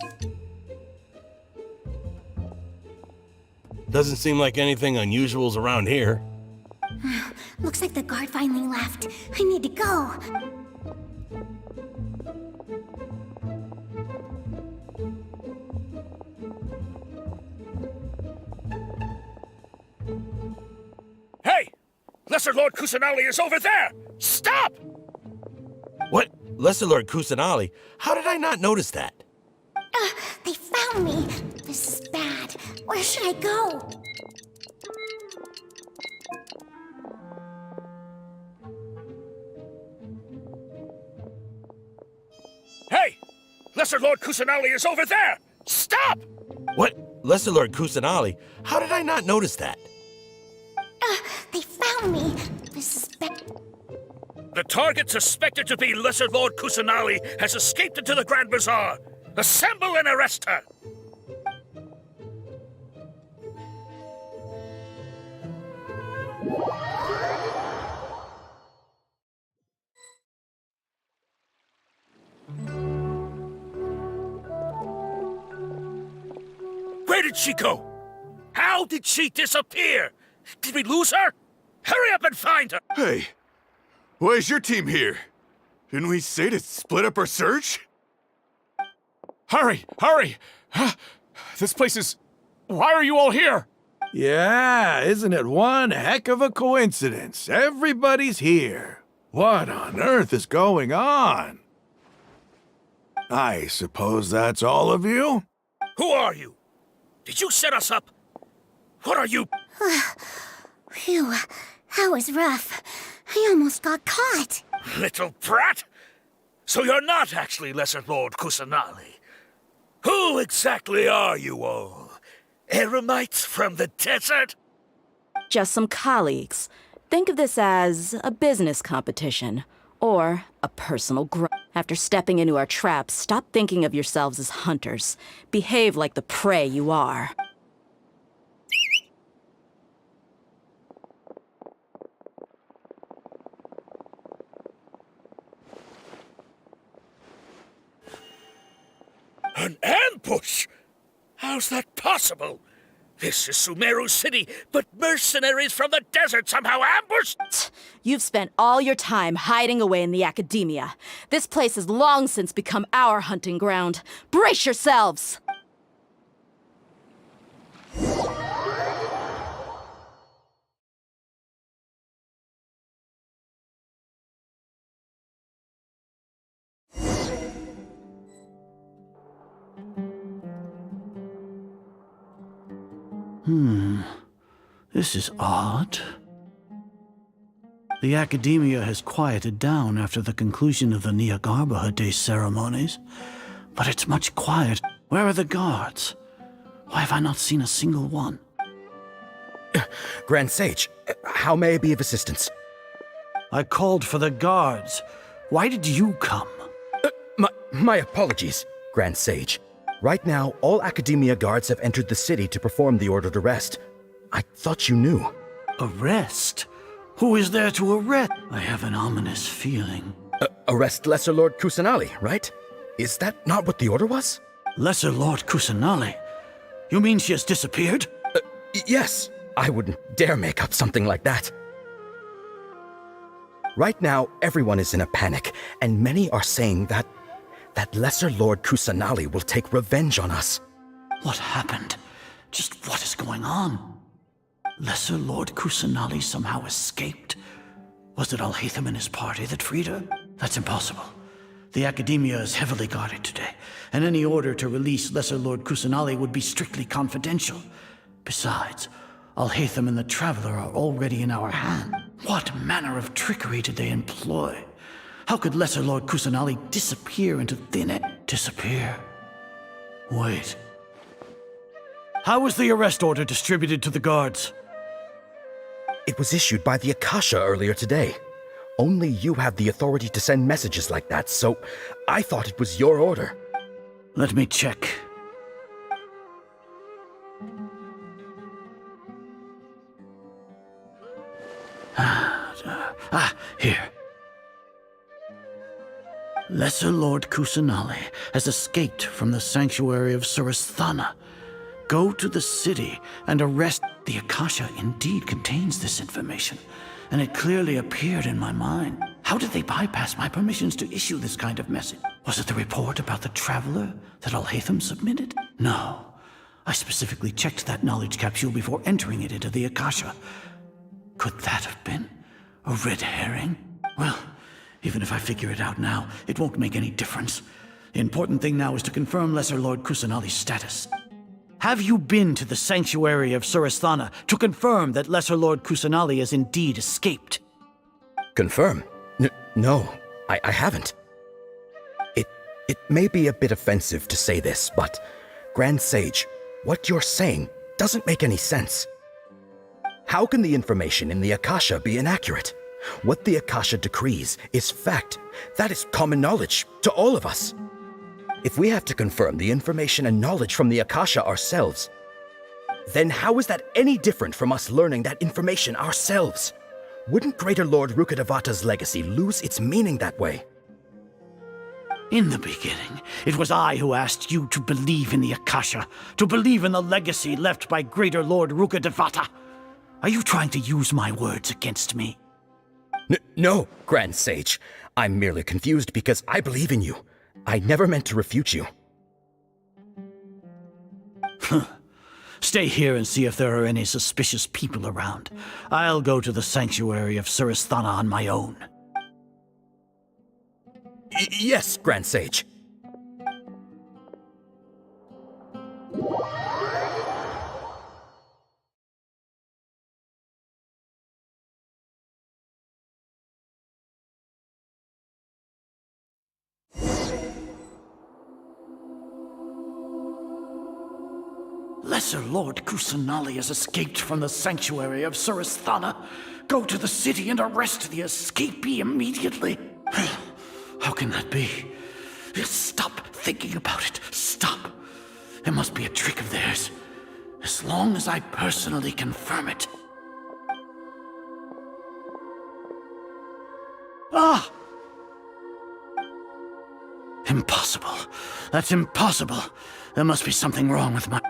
Doesn't seem like anything unusual's around here. Looks like the guard finally left. I need to go. Hey! Lesser Lord Kusanali is over there! Stop! What? Lesser Lord Kusanali? How did I not notice that? They found me. This is bad. Where should I go? Hey! Lesser Lord Kusanali is over there! Stop! What? Lesser Lord Kusanali? How did I not notice that? They found me. The target suspected to be Lesser Lord Kusanali has escaped into the Grand Bazaar. Assemble and arrest her! Where did she go? How did she disappear? Did we lose her? Hurry up and find her! Hey, why is your team here? Didn't we say to split up our search? Hurry! Hurry! This place is... Why are you all here? Yeah, isn't it one heck of a coincidence? Everybody's here. What on earth is going on? I suppose that's all of you? Who are you? Did you set us up? What are you? Phew, that was rough. I almost got caught. Little brat! So you're not actually Lesser Lord Kusanali. Who exactly are you all? Eremites from the desert? Just some colleagues. Think of this as a business competition, or a personal grudge. After stepping into our traps, stop thinking of yourselves as hunters. Behave like the prey you are. An ambush? How's that possible? This is Sumeru City, but mercenaries from the desert somehow ambushed? You've spent all your time hiding away in the academia. This place has long since become our hunting ground. Brace yourselves! This is odd. The academia has quieted down after the conclusion of the Nyagarbha Day ceremonies, but it's much quieter. Where are the guards? Why have I not seen a single one? Grand Sage, how may I be of assistance? I called for the guards. Why did you come? My apologies, Grand Sage. Right now, all Academia guards have entered the city to perform the ordered arrest. I thought you knew. Arrest? Who is there to arrest? I have an ominous feeling. Arrest Lesser Lord Kusanali, right? Is that not what the order was? Lesser Lord Kusanali? You mean she has disappeared? Yes. I wouldn't dare make up something like that. Right now, everyone is in a panic, and many are saying that Lesser Lord Kusanali will take revenge on us. What happened? Just what is going on? Lesser Lord Kusanali somehow escaped? Was it Alhaitham and his party that freed her? That's impossible. The Academia is heavily guarded today, and any order to release Lesser Lord Kusanali would be strictly confidential. Besides, Alhaitham and the Traveler are already in our hand. What manner of trickery did they employ? How could Lesser Lord Kusanali disappear into thin air? Disappear? Wait. How was the arrest order distributed to the guards? It was issued by the Akasha earlier today. Only you have the authority to send messages like that, so I thought it was your order. Let me check. Here. Lesser Lord Kusanali has escaped from the sanctuary of Suristhana. Go to the city and arrest. The Akasha indeed contains this information, and it clearly appeared in my mind. How did they bypass my permissions to issue this kind of message? Was it the report about the Traveler that Alhaitham submitted? No. I specifically checked that knowledge capsule before entering it into the Akasha. Could that have been a red herring? Well, even if I figure it out now, it won't make any difference. The important thing now is to confirm Lesser Lord Kusanali's status. Have you been to the sanctuary of Suristhana to confirm that Lesser Lord Kusanali has indeed escaped? Confirm? No, I haven't. It may be a bit offensive to say this, but Grand Sage, what you're saying doesn't make any sense. How can the information in the Akasha be inaccurate? What the Akasha decrees is fact. That is common knowledge to all of us. If we have to confirm the information and knowledge from the Akasha ourselves, then how is that any different from us learning that information ourselves? Wouldn't Greater Lord Rukkhadevata's legacy lose its meaning that way? In the beginning, it was I who asked you to believe in the Akasha, to believe in the legacy left by Greater Lord Rukkhadevata. Are you trying to use my words against me? No, Grand Sage. I'm merely confused because I believe in you. I never meant to refute you. Stay here and see if there are any suspicious people around. I'll go to the sanctuary of Suristhana on my own. Yes, Grand Sage. Lesser Lord Kusanali has escaped from the sanctuary of Suristhana. Go to the city and arrest the escapee immediately. How can that be? Stop thinking about it. Stop. It must be a trick of theirs. As long as I personally confirm it. Ah! Impossible. That's impossible. There must be something wrong with my...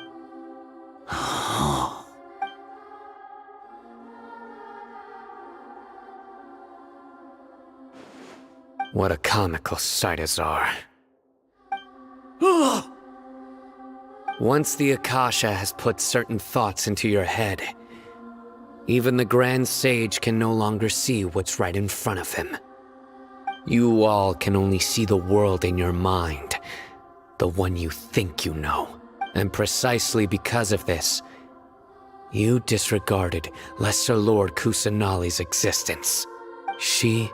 What a comical sight, Azar. Once the Akasha has put certain thoughts into your head, even the Grand Sage can no longer see what's right in front of him. You all can only see the world in your mind, the one you think you know. And precisely because of this, you disregarded Lesser Lord Kusanali's existence. She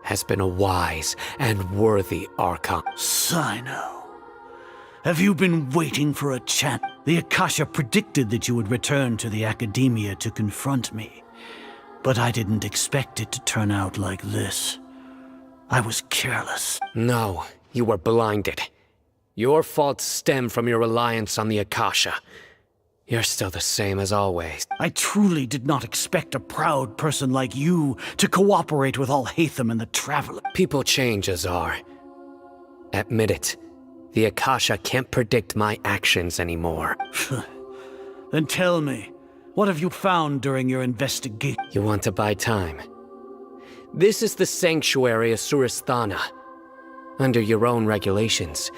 has been a wise and worthy Archon. Sino, have you been waiting for a chance? The Akasha predicted that you would return to the Academia to confront me, but I didn't expect it to turn out like this. I was careless. No, you were blinded. Your faults stem from your reliance on the Akasha. You're still the same as always. I truly did not expect a proud person like you to cooperate with Alhaitham and the Traveler. People change, Azar. Admit it. The Akasha can't predict my actions anymore. Then tell me, what have you found during your investigation? You want to buy time? This is the sanctuary of Suristhana. Under your own regulations,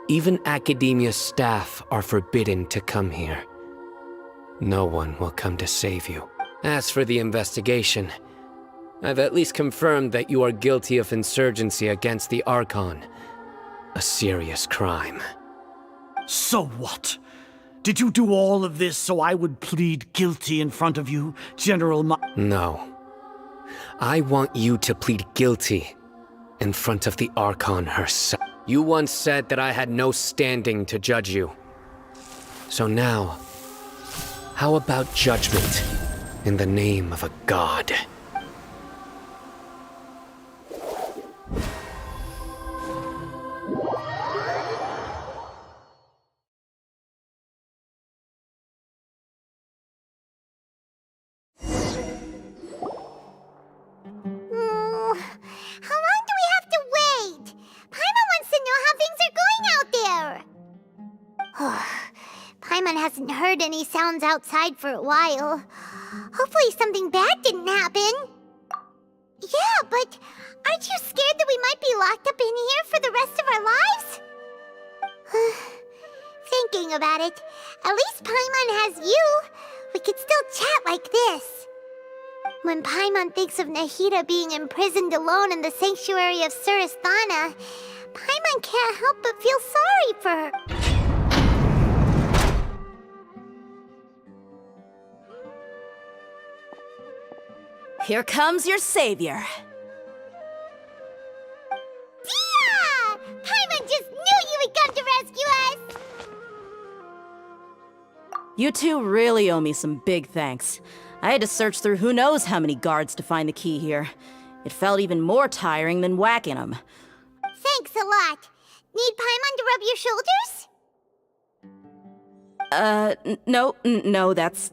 even Academia staff are forbidden to come here. No one will come to save you. As for the investigation, I've at least confirmed that you are guilty of insurgency against the Archon. A serious crime. So what? Did you do all of this so I would plead guilty in front of you, General No. I want you to plead guilty in front of the Archon herself. You once said that I had no standing to judge you. So now, how about judgment in the name of a god? How long do we have to wait? Paimon wants to know how things are going out there. Paimon hasn't heard any sounds outside for a while. Hopefully something bad didn't happen. Yeah, but aren't you scared that we might be locked up in here for the rest of our lives? Thinking about it, at least Paimon has you. We could still chat like this. When Paimon thinks of Nahida being imprisoned alone in the sanctuary of Suristhana, Paimon can't help but feel sorry for her. Here comes your savior. Dia! Paimon just knew you would come to rescue us! You two really owe me some big thanks. I had to search through who knows how many guards to find the key here. It felt even more tiring than whacking them. Thanks a lot. Need Paimon to rub your shoulders? No, that's,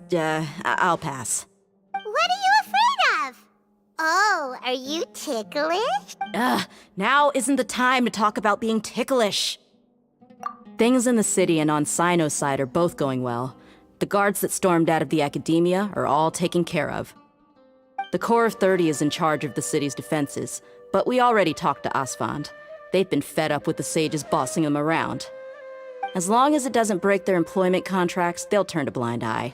I'll pass. What are you afraid of? Oh, are you ticklish? Now isn't the time to talk about being ticklish. Things in the city and on Sino's side are both going well. The guards that stormed out of the academia are all taken care of. The Corps of 30 is in charge of the city's defenses, but we already talked to Asfand. They've been fed up with the sages bossing them around. As long as it doesn't break their employment contracts, they'll turn a blind eye.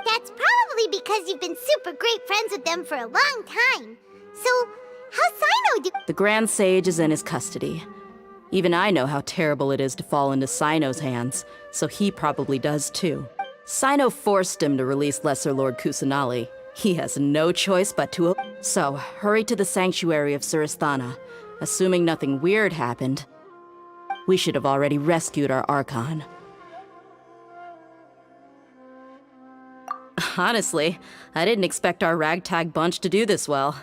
That's probably because you've been super great friends with them for a long time. So, how's Sino do? The Grand Sage is in his custody. Even I know how terrible it is to fall into Sino's hands, so he probably does too. Sino forced him to release Lesser Lord Kusanali. He has no choice but to... So, hurry to the sanctuary of Surasthana. Assuming nothing weird happened, we should have already rescued our Archon. Honestly, I didn't expect our ragtag bunch to do this well.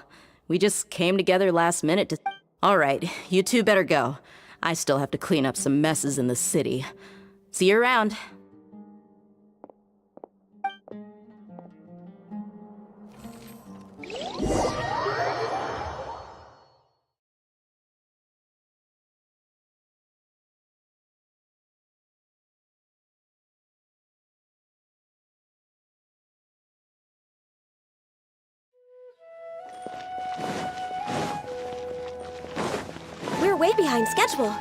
We just came together last minute to... Alright, you two better go. I still have to clean up some messes in the city. See you around. We're way behind schedule.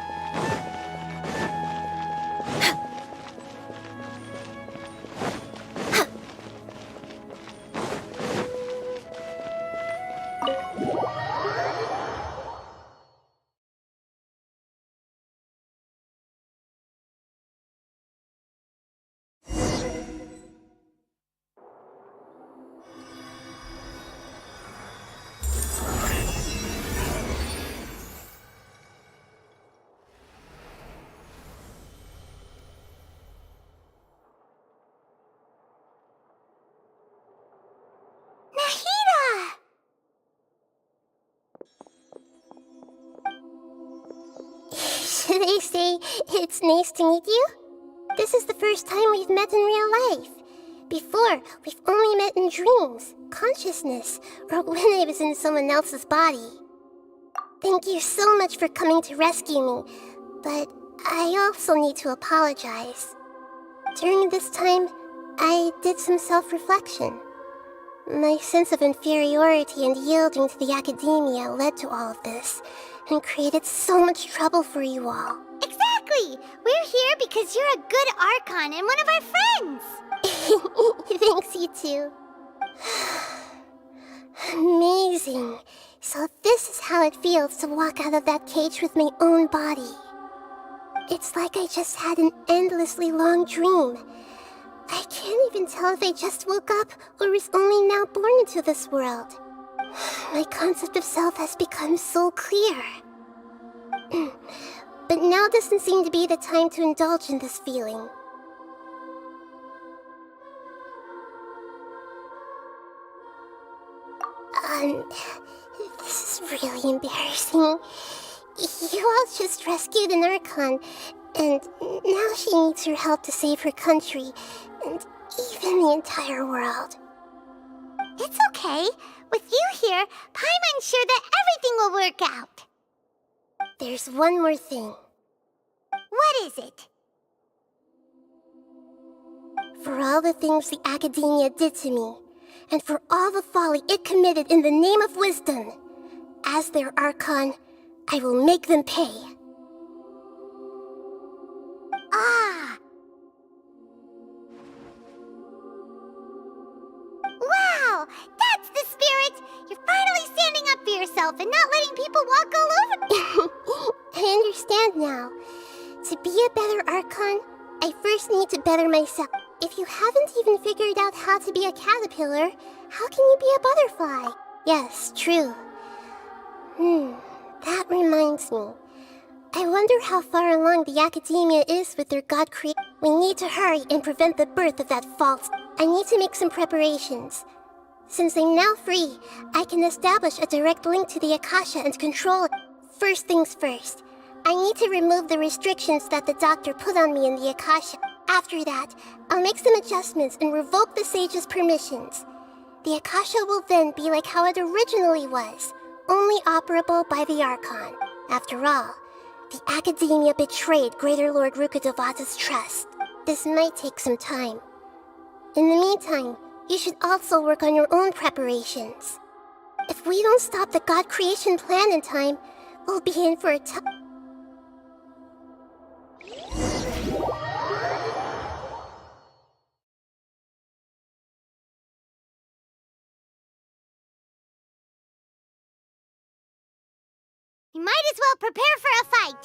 Should I say it's nice to meet you? This is the first time we've met in real life. Before, we've only met in dreams, consciousness, or when I was in someone else's body. Thank you so much for coming to rescue me, but I also need to apologize. During this time, I did some self-reflection. My sense of inferiority and yielding to the academia led to all of this, and created so much trouble for you all. Exactly! We're here because you're a good Archon and one of our friends! Thanks, you too. Amazing. So this is how it feels to walk out of that cage with my own body. It's like I just had an endlessly long dream. I can't even tell if I just woke up or was only now born into this world. My concept of self has become so clear. But now doesn't seem to be the time to indulge in this feeling. This is really embarrassing. You all just rescued an Archon, and now she needs your help to save her country, and even the entire world. It's okay. With you here, Paimon's sure that everything will work out. There's one more thing. What is it? For all the things the Academia did to me, and for all the folly it committed in the name of wisdom, as their Archon, I will make them pay. Ah! Wow! That's the spirit! You're finally standing up for yourself and not letting people walk all over. I understand now. To be a better Archon, I first need to better myself. If you haven't even figured out how to be a caterpillar, how can you be a butterfly? Yes, true. That reminds me. I wonder how far along the Academia is with their god creation. We need to hurry and prevent the birth of that false. I need to make some preparations. Since I'm now free, I can establish a direct link to the Akasha and control it. First things first, I need to remove the restrictions that the doctor put on me in the Akasha. After that, I'll make some adjustments and revoke the sage's permissions. The Akasha will then be like how it originally was, only operable by the Archon. After all, the Academia betrayed Greater Lord Rukkhadevata's trust. This might take some time. In the meantime, you should also work on your own preparations. If we don't stop the god creation plan in time, we'll be in for a tough... We might as well prepare for a fight.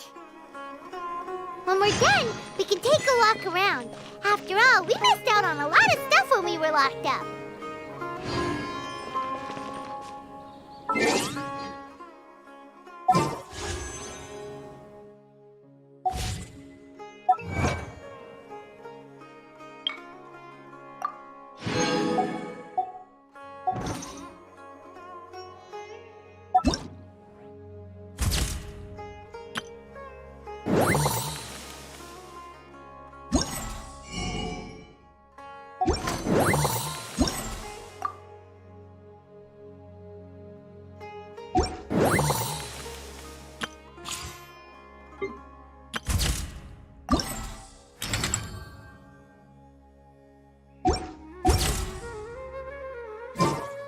When we're done, we can take a walk around. After all, we missed out on a lot of stuff when we were locked up.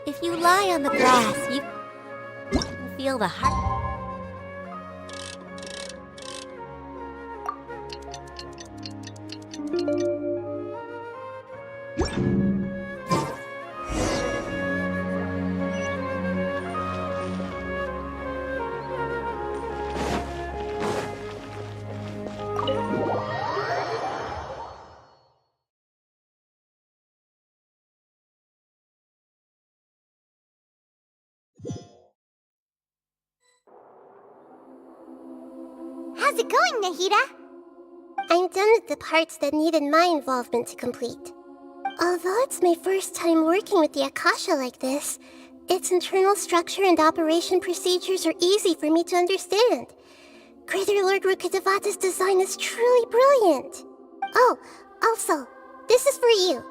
If you lie on the grass, you feel the heart. How's it going, Nahida? I'm done with the parts that needed my involvement to complete. Although it's my first time working with the Akasha like this, its internal structure and operation procedures are easy for me to understand. Greater Lord Rukkhadevata's design is truly brilliant. Oh, also, this is for you.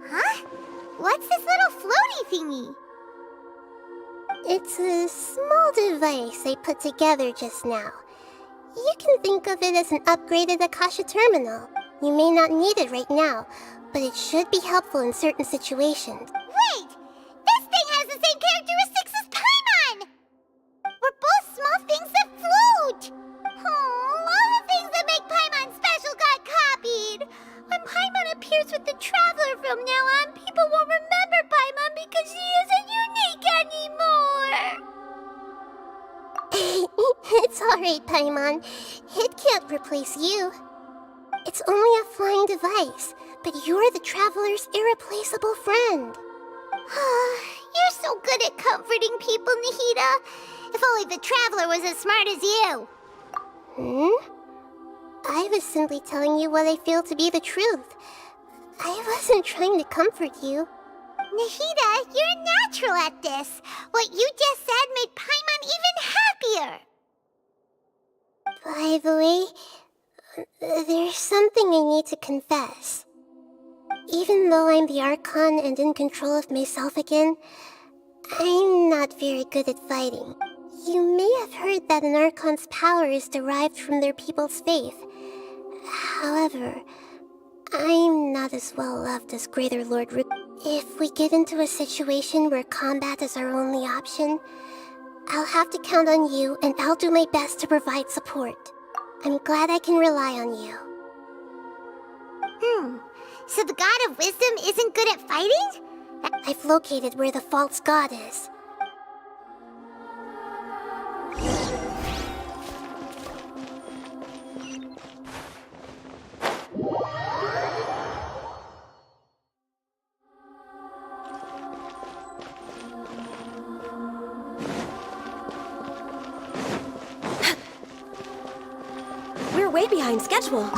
Huh? What's this little floaty thingy? It's a small device I put together just now. You can think of it as an upgraded Akasha terminal. You may not need it right now, but it should be helpful in certain situations. Wait! This thing has the same characteristics as Paimon! We're both small things that float! Oh, all the things that make Paimon special got copied! When Paimon appears with the Traveler from now on, people won't remember Paimon because she isn't unique anymore! It's alright, Paimon. It can't replace you. It's only a flying device, but you're the Traveler's irreplaceable friend. You're so good at comforting people, Nahida. If only the Traveler was as smart as you. I was simply telling you what I feel to be the truth. I wasn't trying to comfort you. Nahida, you're natural at this. What you just said made Paimon even happier. By the way, there's something I need to confess. Even though I'm the Archon and in control of myself again, I'm not very good at fighting. You may have heard that an Archon's power is derived from their people's faith. However, I'm not as well loved as Greater Lord Rook. If we get into a situation where combat is our only option, I'll have to count on you, and I'll do my best to provide support. I'm glad I can rely on you. So the God of Wisdom isn't good at fighting? I've located where the false god is. way behind schedule.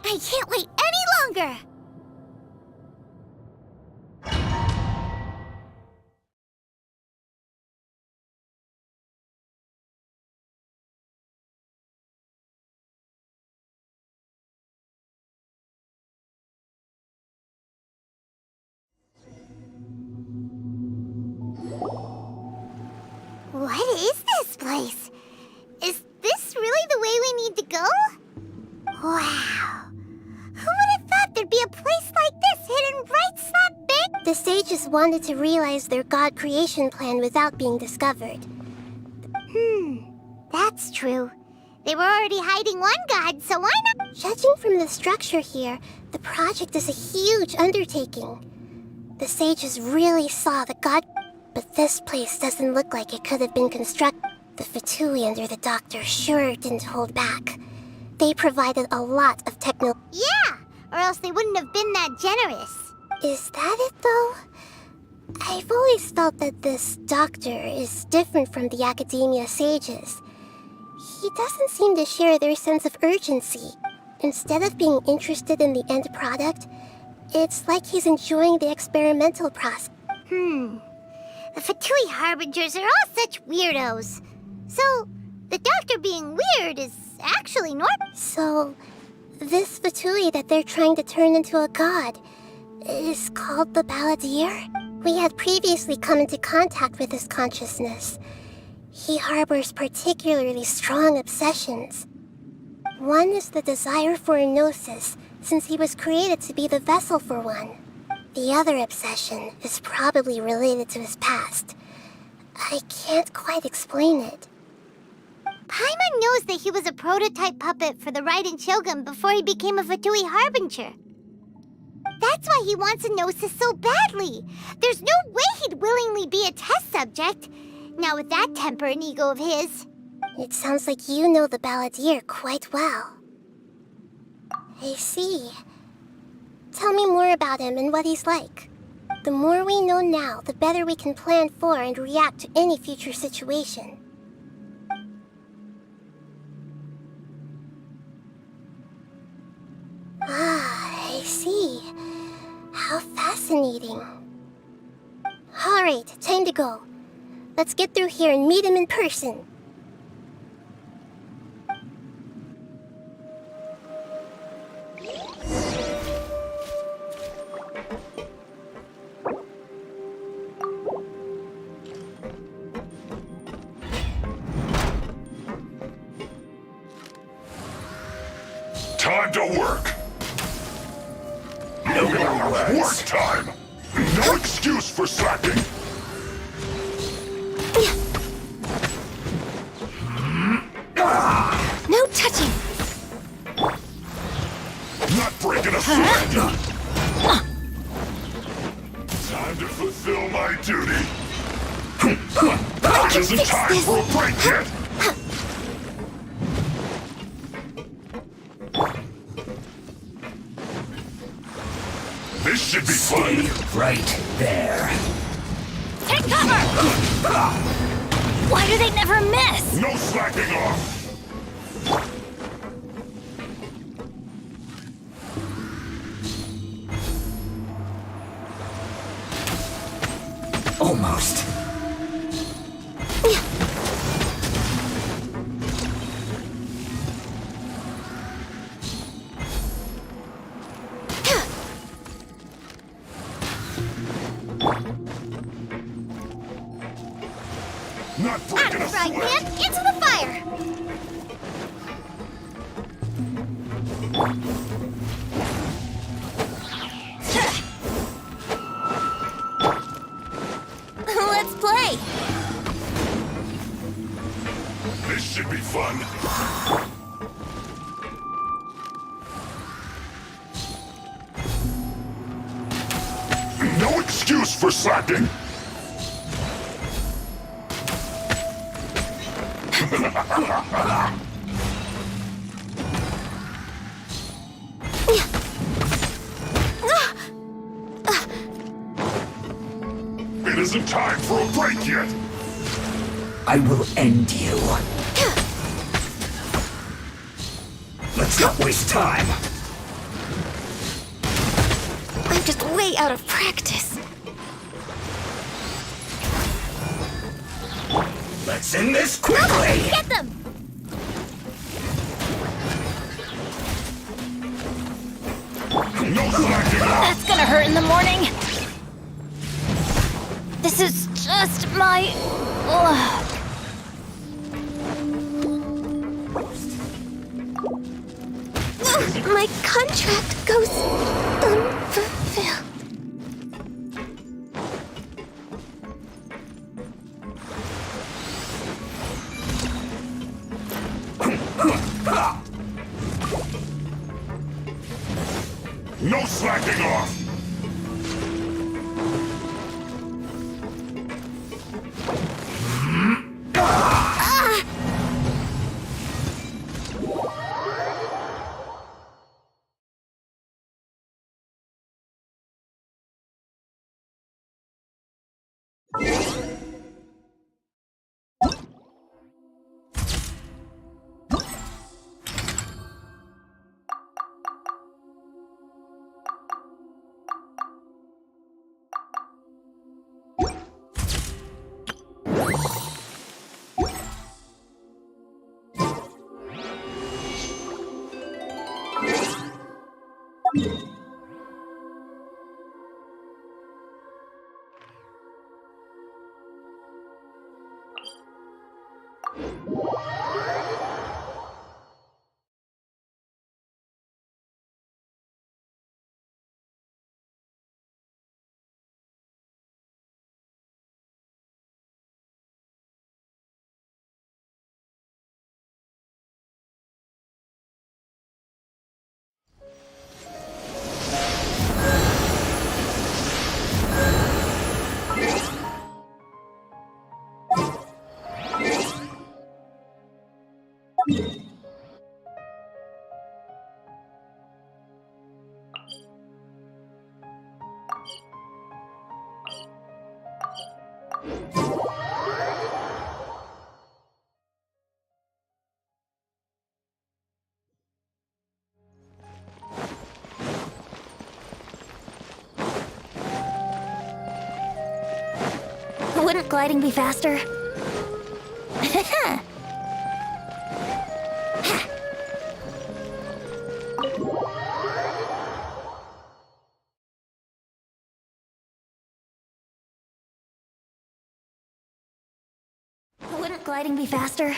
I can't wait any longer! What is this place? Is this really the way we need to go? Wow. Who would have thought there'd be a place like this hidden right slap big? The sages wanted to realize their god creation plan without being discovered. That's true. They were already hiding one god, so why not? Judging from the structure here, the project is a huge undertaking. The sages really saw the god... But this place doesn't look like it could have been constructed. The Fatui under the Doctor sure didn't hold back. They provided a lot of techno... Yeah, or else they wouldn't have been that generous. Is that it, though? I've always felt that this Doctor is different from the Academia sages. He doesn't seem to share their sense of urgency. Instead of being interested in the end product, it's like he's enjoying the experimental process. The Fatui Harbingers are all such weirdos. So, the Doctor being weird is actually normal. So, this Fatui that they're trying to turn into a god is called the Balladeer? We had previously come into contact with his consciousness. He harbors particularly strong obsessions. One is the desire for a gnosis, since he was created to be the vessel for one. The other obsession is probably related to his past. I can't quite explain it. Paimon knows that he was a prototype puppet for the Raiden Shogun before he became a Fatui Harbinger. That's why he wants a gnosis so badly. There's no way he'd willingly be a test subject. Now with that temper and ego of his. It sounds like you know the Balladeer quite well. I see. Tell me more about him and what he's like. The more we know now, the better we can plan for and react to any future situation. Ah, I see. How fascinating. Alright, time to go. Let's get through here and meet him in person. Time to work! No more work time! No excuse for slacking! No touching! Not breaking a sweat! Time to fulfill my duty! This isn't time for a break yet! This should be fun! Right there. Take cover! Why do they never miss? No slacking off! Almost. Not breaking a Right, man, into the fire! Let's play! This should be fun! for slacking! It isn't time for a break yet! I will end you. Let's not waste time. I'm just way out of practice. Let's end this quickly! Get them! No slacking off! That's gonna hurt in the morning. This is just my... My contract goes unfulfilled. No slacking off! Wouldn't gliding be faster? Wouldn't gliding be faster?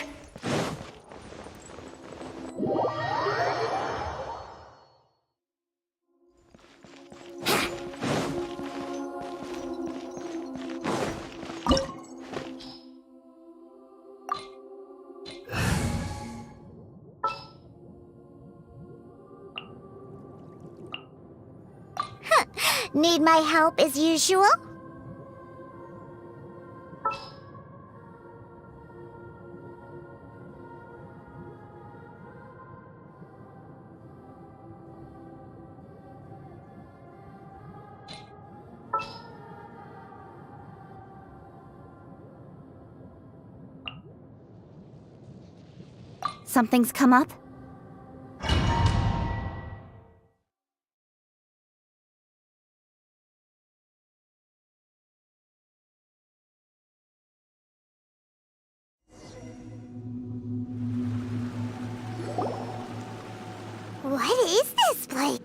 Need my help as usual? Something's come up? What is this place?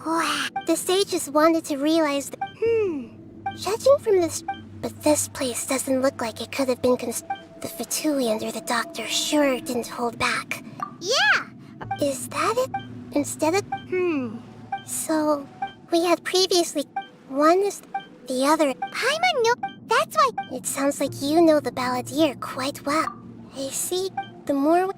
Wow. The sages wanted to realize that... Judging from this... But this place doesn't look like it could have been the Fatui under the doctor sure didn't hold back. Yeah! Is that it? Instead of... So, we had previously... One is the other... Paimon knew... That's why... It sounds like you know the balladeer quite well. I see. The more...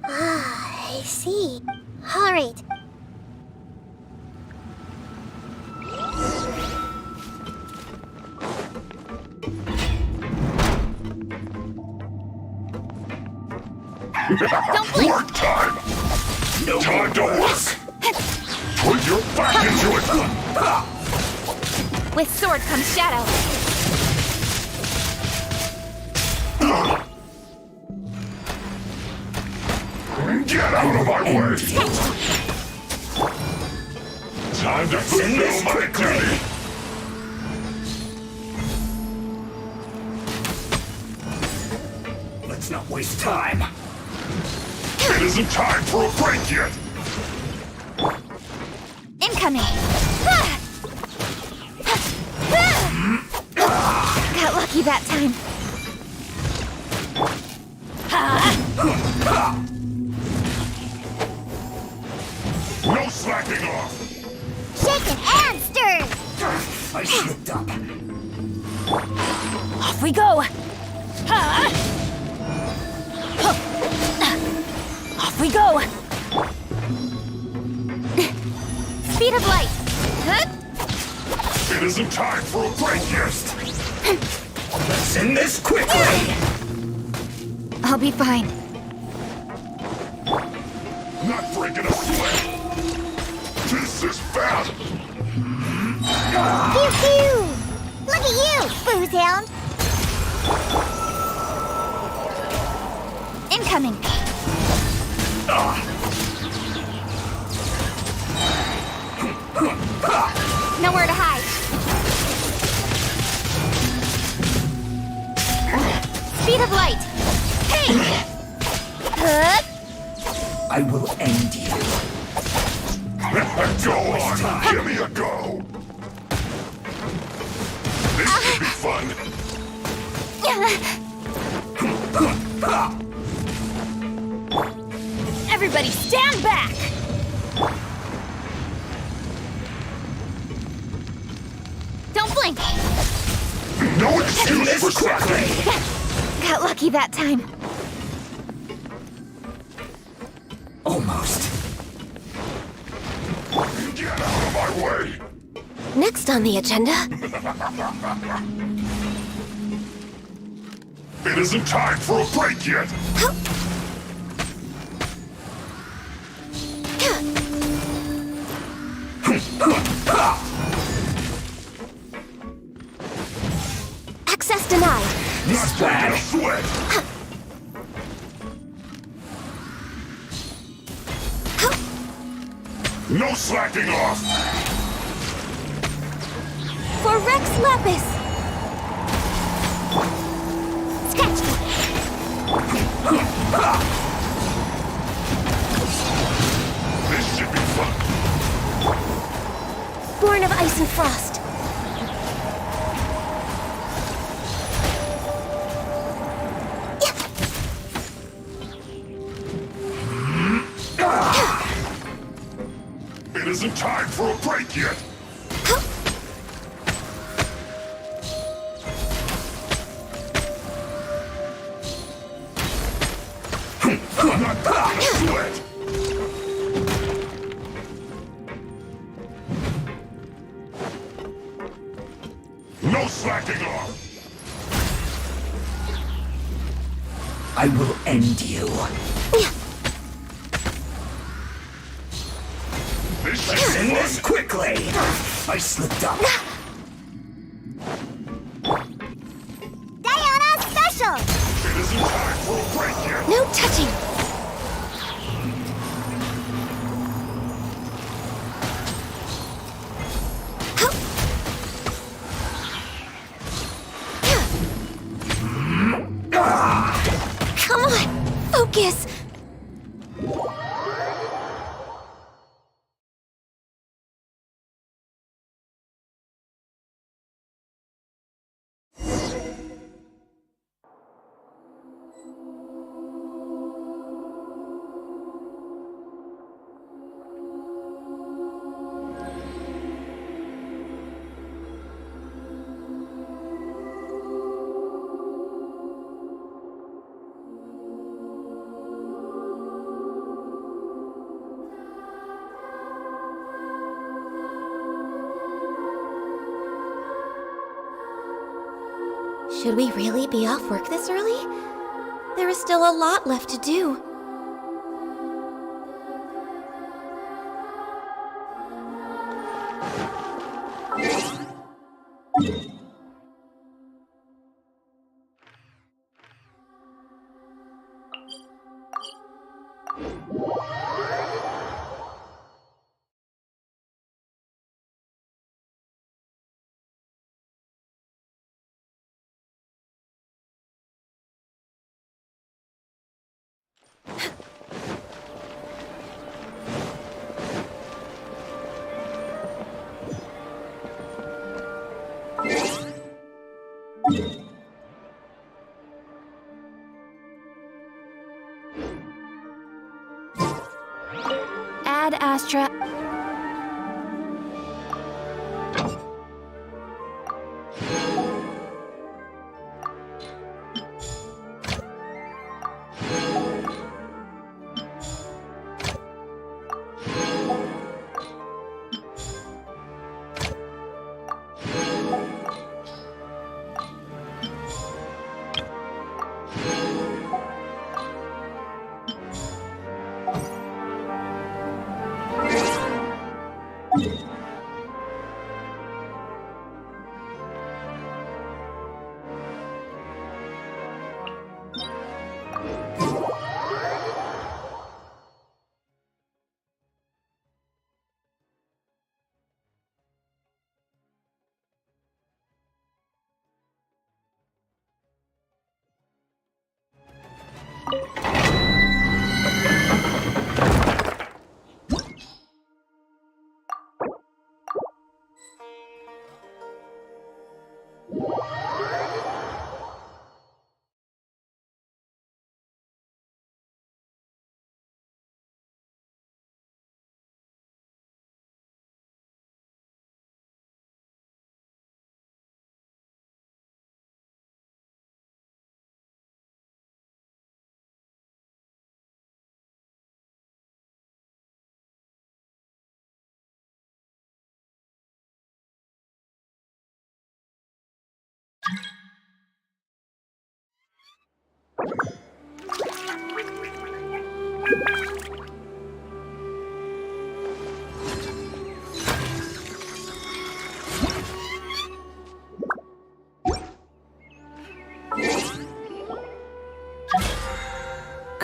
I see. Alright. Don't blink! Work time! No time to work! Put your back into it! With sword comes shadow. Get out of my way! Time to fulfill my duty! Let's not waste time. It isn't time for a break yet! Incoming! Got lucky that time. No slacking off! Shaken and stirred! I slipped up. Off we go! Off we go! Speed of light! It isn't time for a break yet! Let's end this quickly! I'll be fine. Not breaking a sweat! This is bad! Pew pew! Look at you, booze hound! Incoming! Nowhere to hide. Speed of light! Hey! I will end you. Go on, give me a go! This should be fun! Everybody stand back! Don't blink! No excuse for slacking! Got lucky that time. Almost. Get out of my way! Next on the agenda, It isn't time for a break yet! access denied. Not breaking a sweat! No slacking off! For Rex Lapis! Sketch! This should be fun! Born of ice and frost. It isn't time for a break yet! Not breaking a sweat! No slacking off! I will end you. Let's end this quickly! I slipped up. Diana Special! It isn't time for a break yet! No touching. Come on, focus. Should we really be off work this early? There is still a lot left to do. Ad Astra.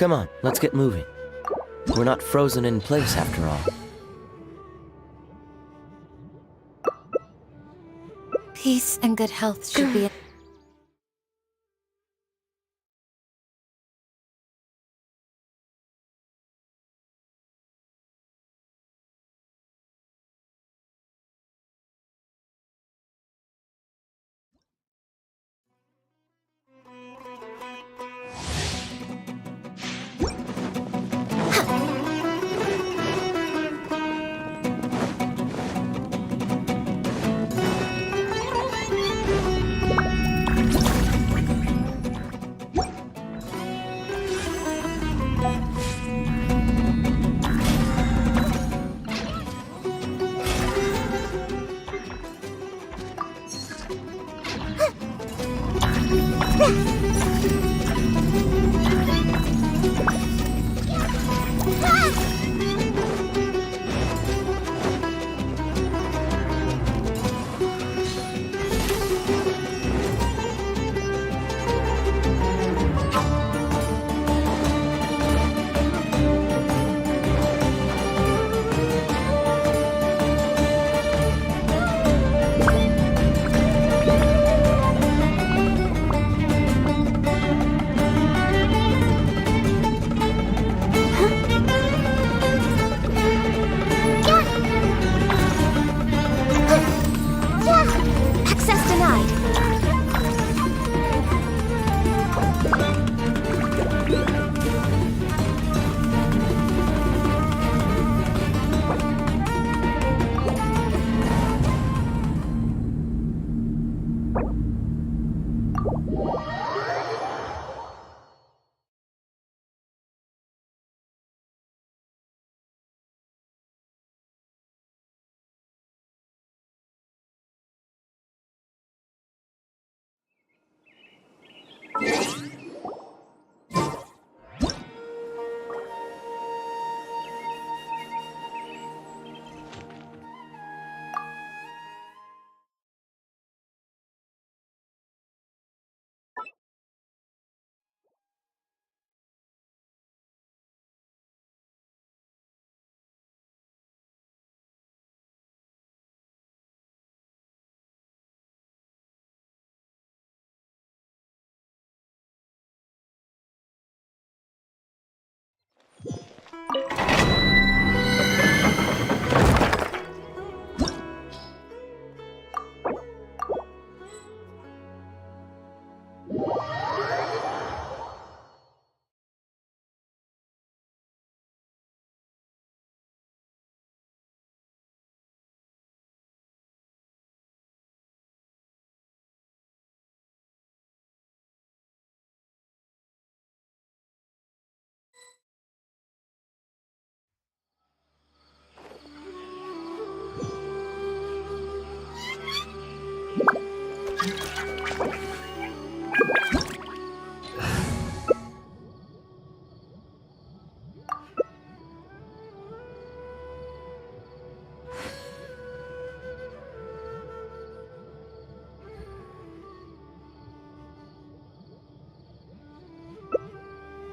Come on, let's get moving. We're not frozen in place after all. Peace and good health should be...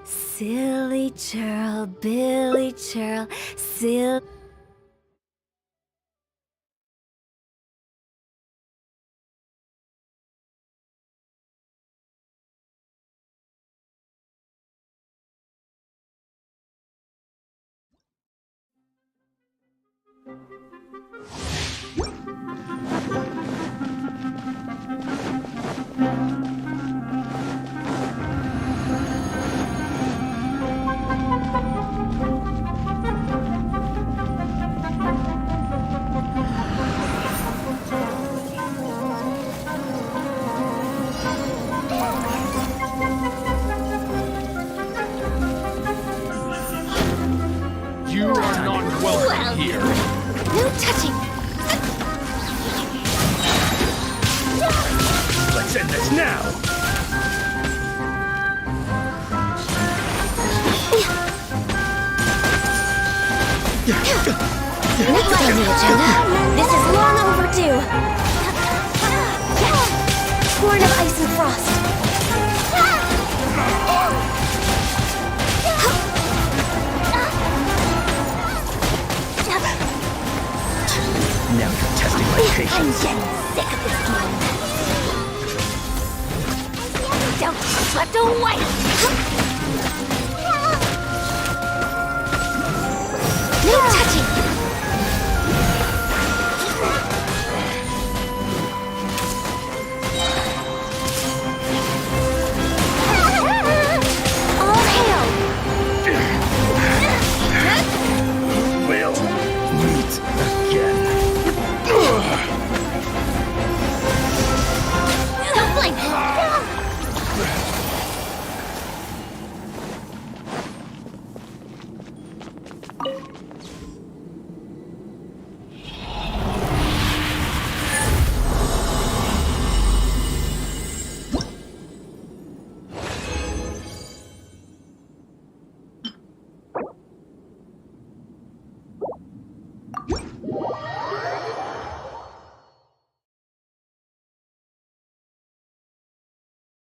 Silly churl, Billy churl, silly... You are not welcome here. No touching! Let's end this now! Next on the agenda, this is long overdue. Scorn of ice and frost. Now you're testing my I'm patience. getting sick of this game. Don't be swept away! No touching!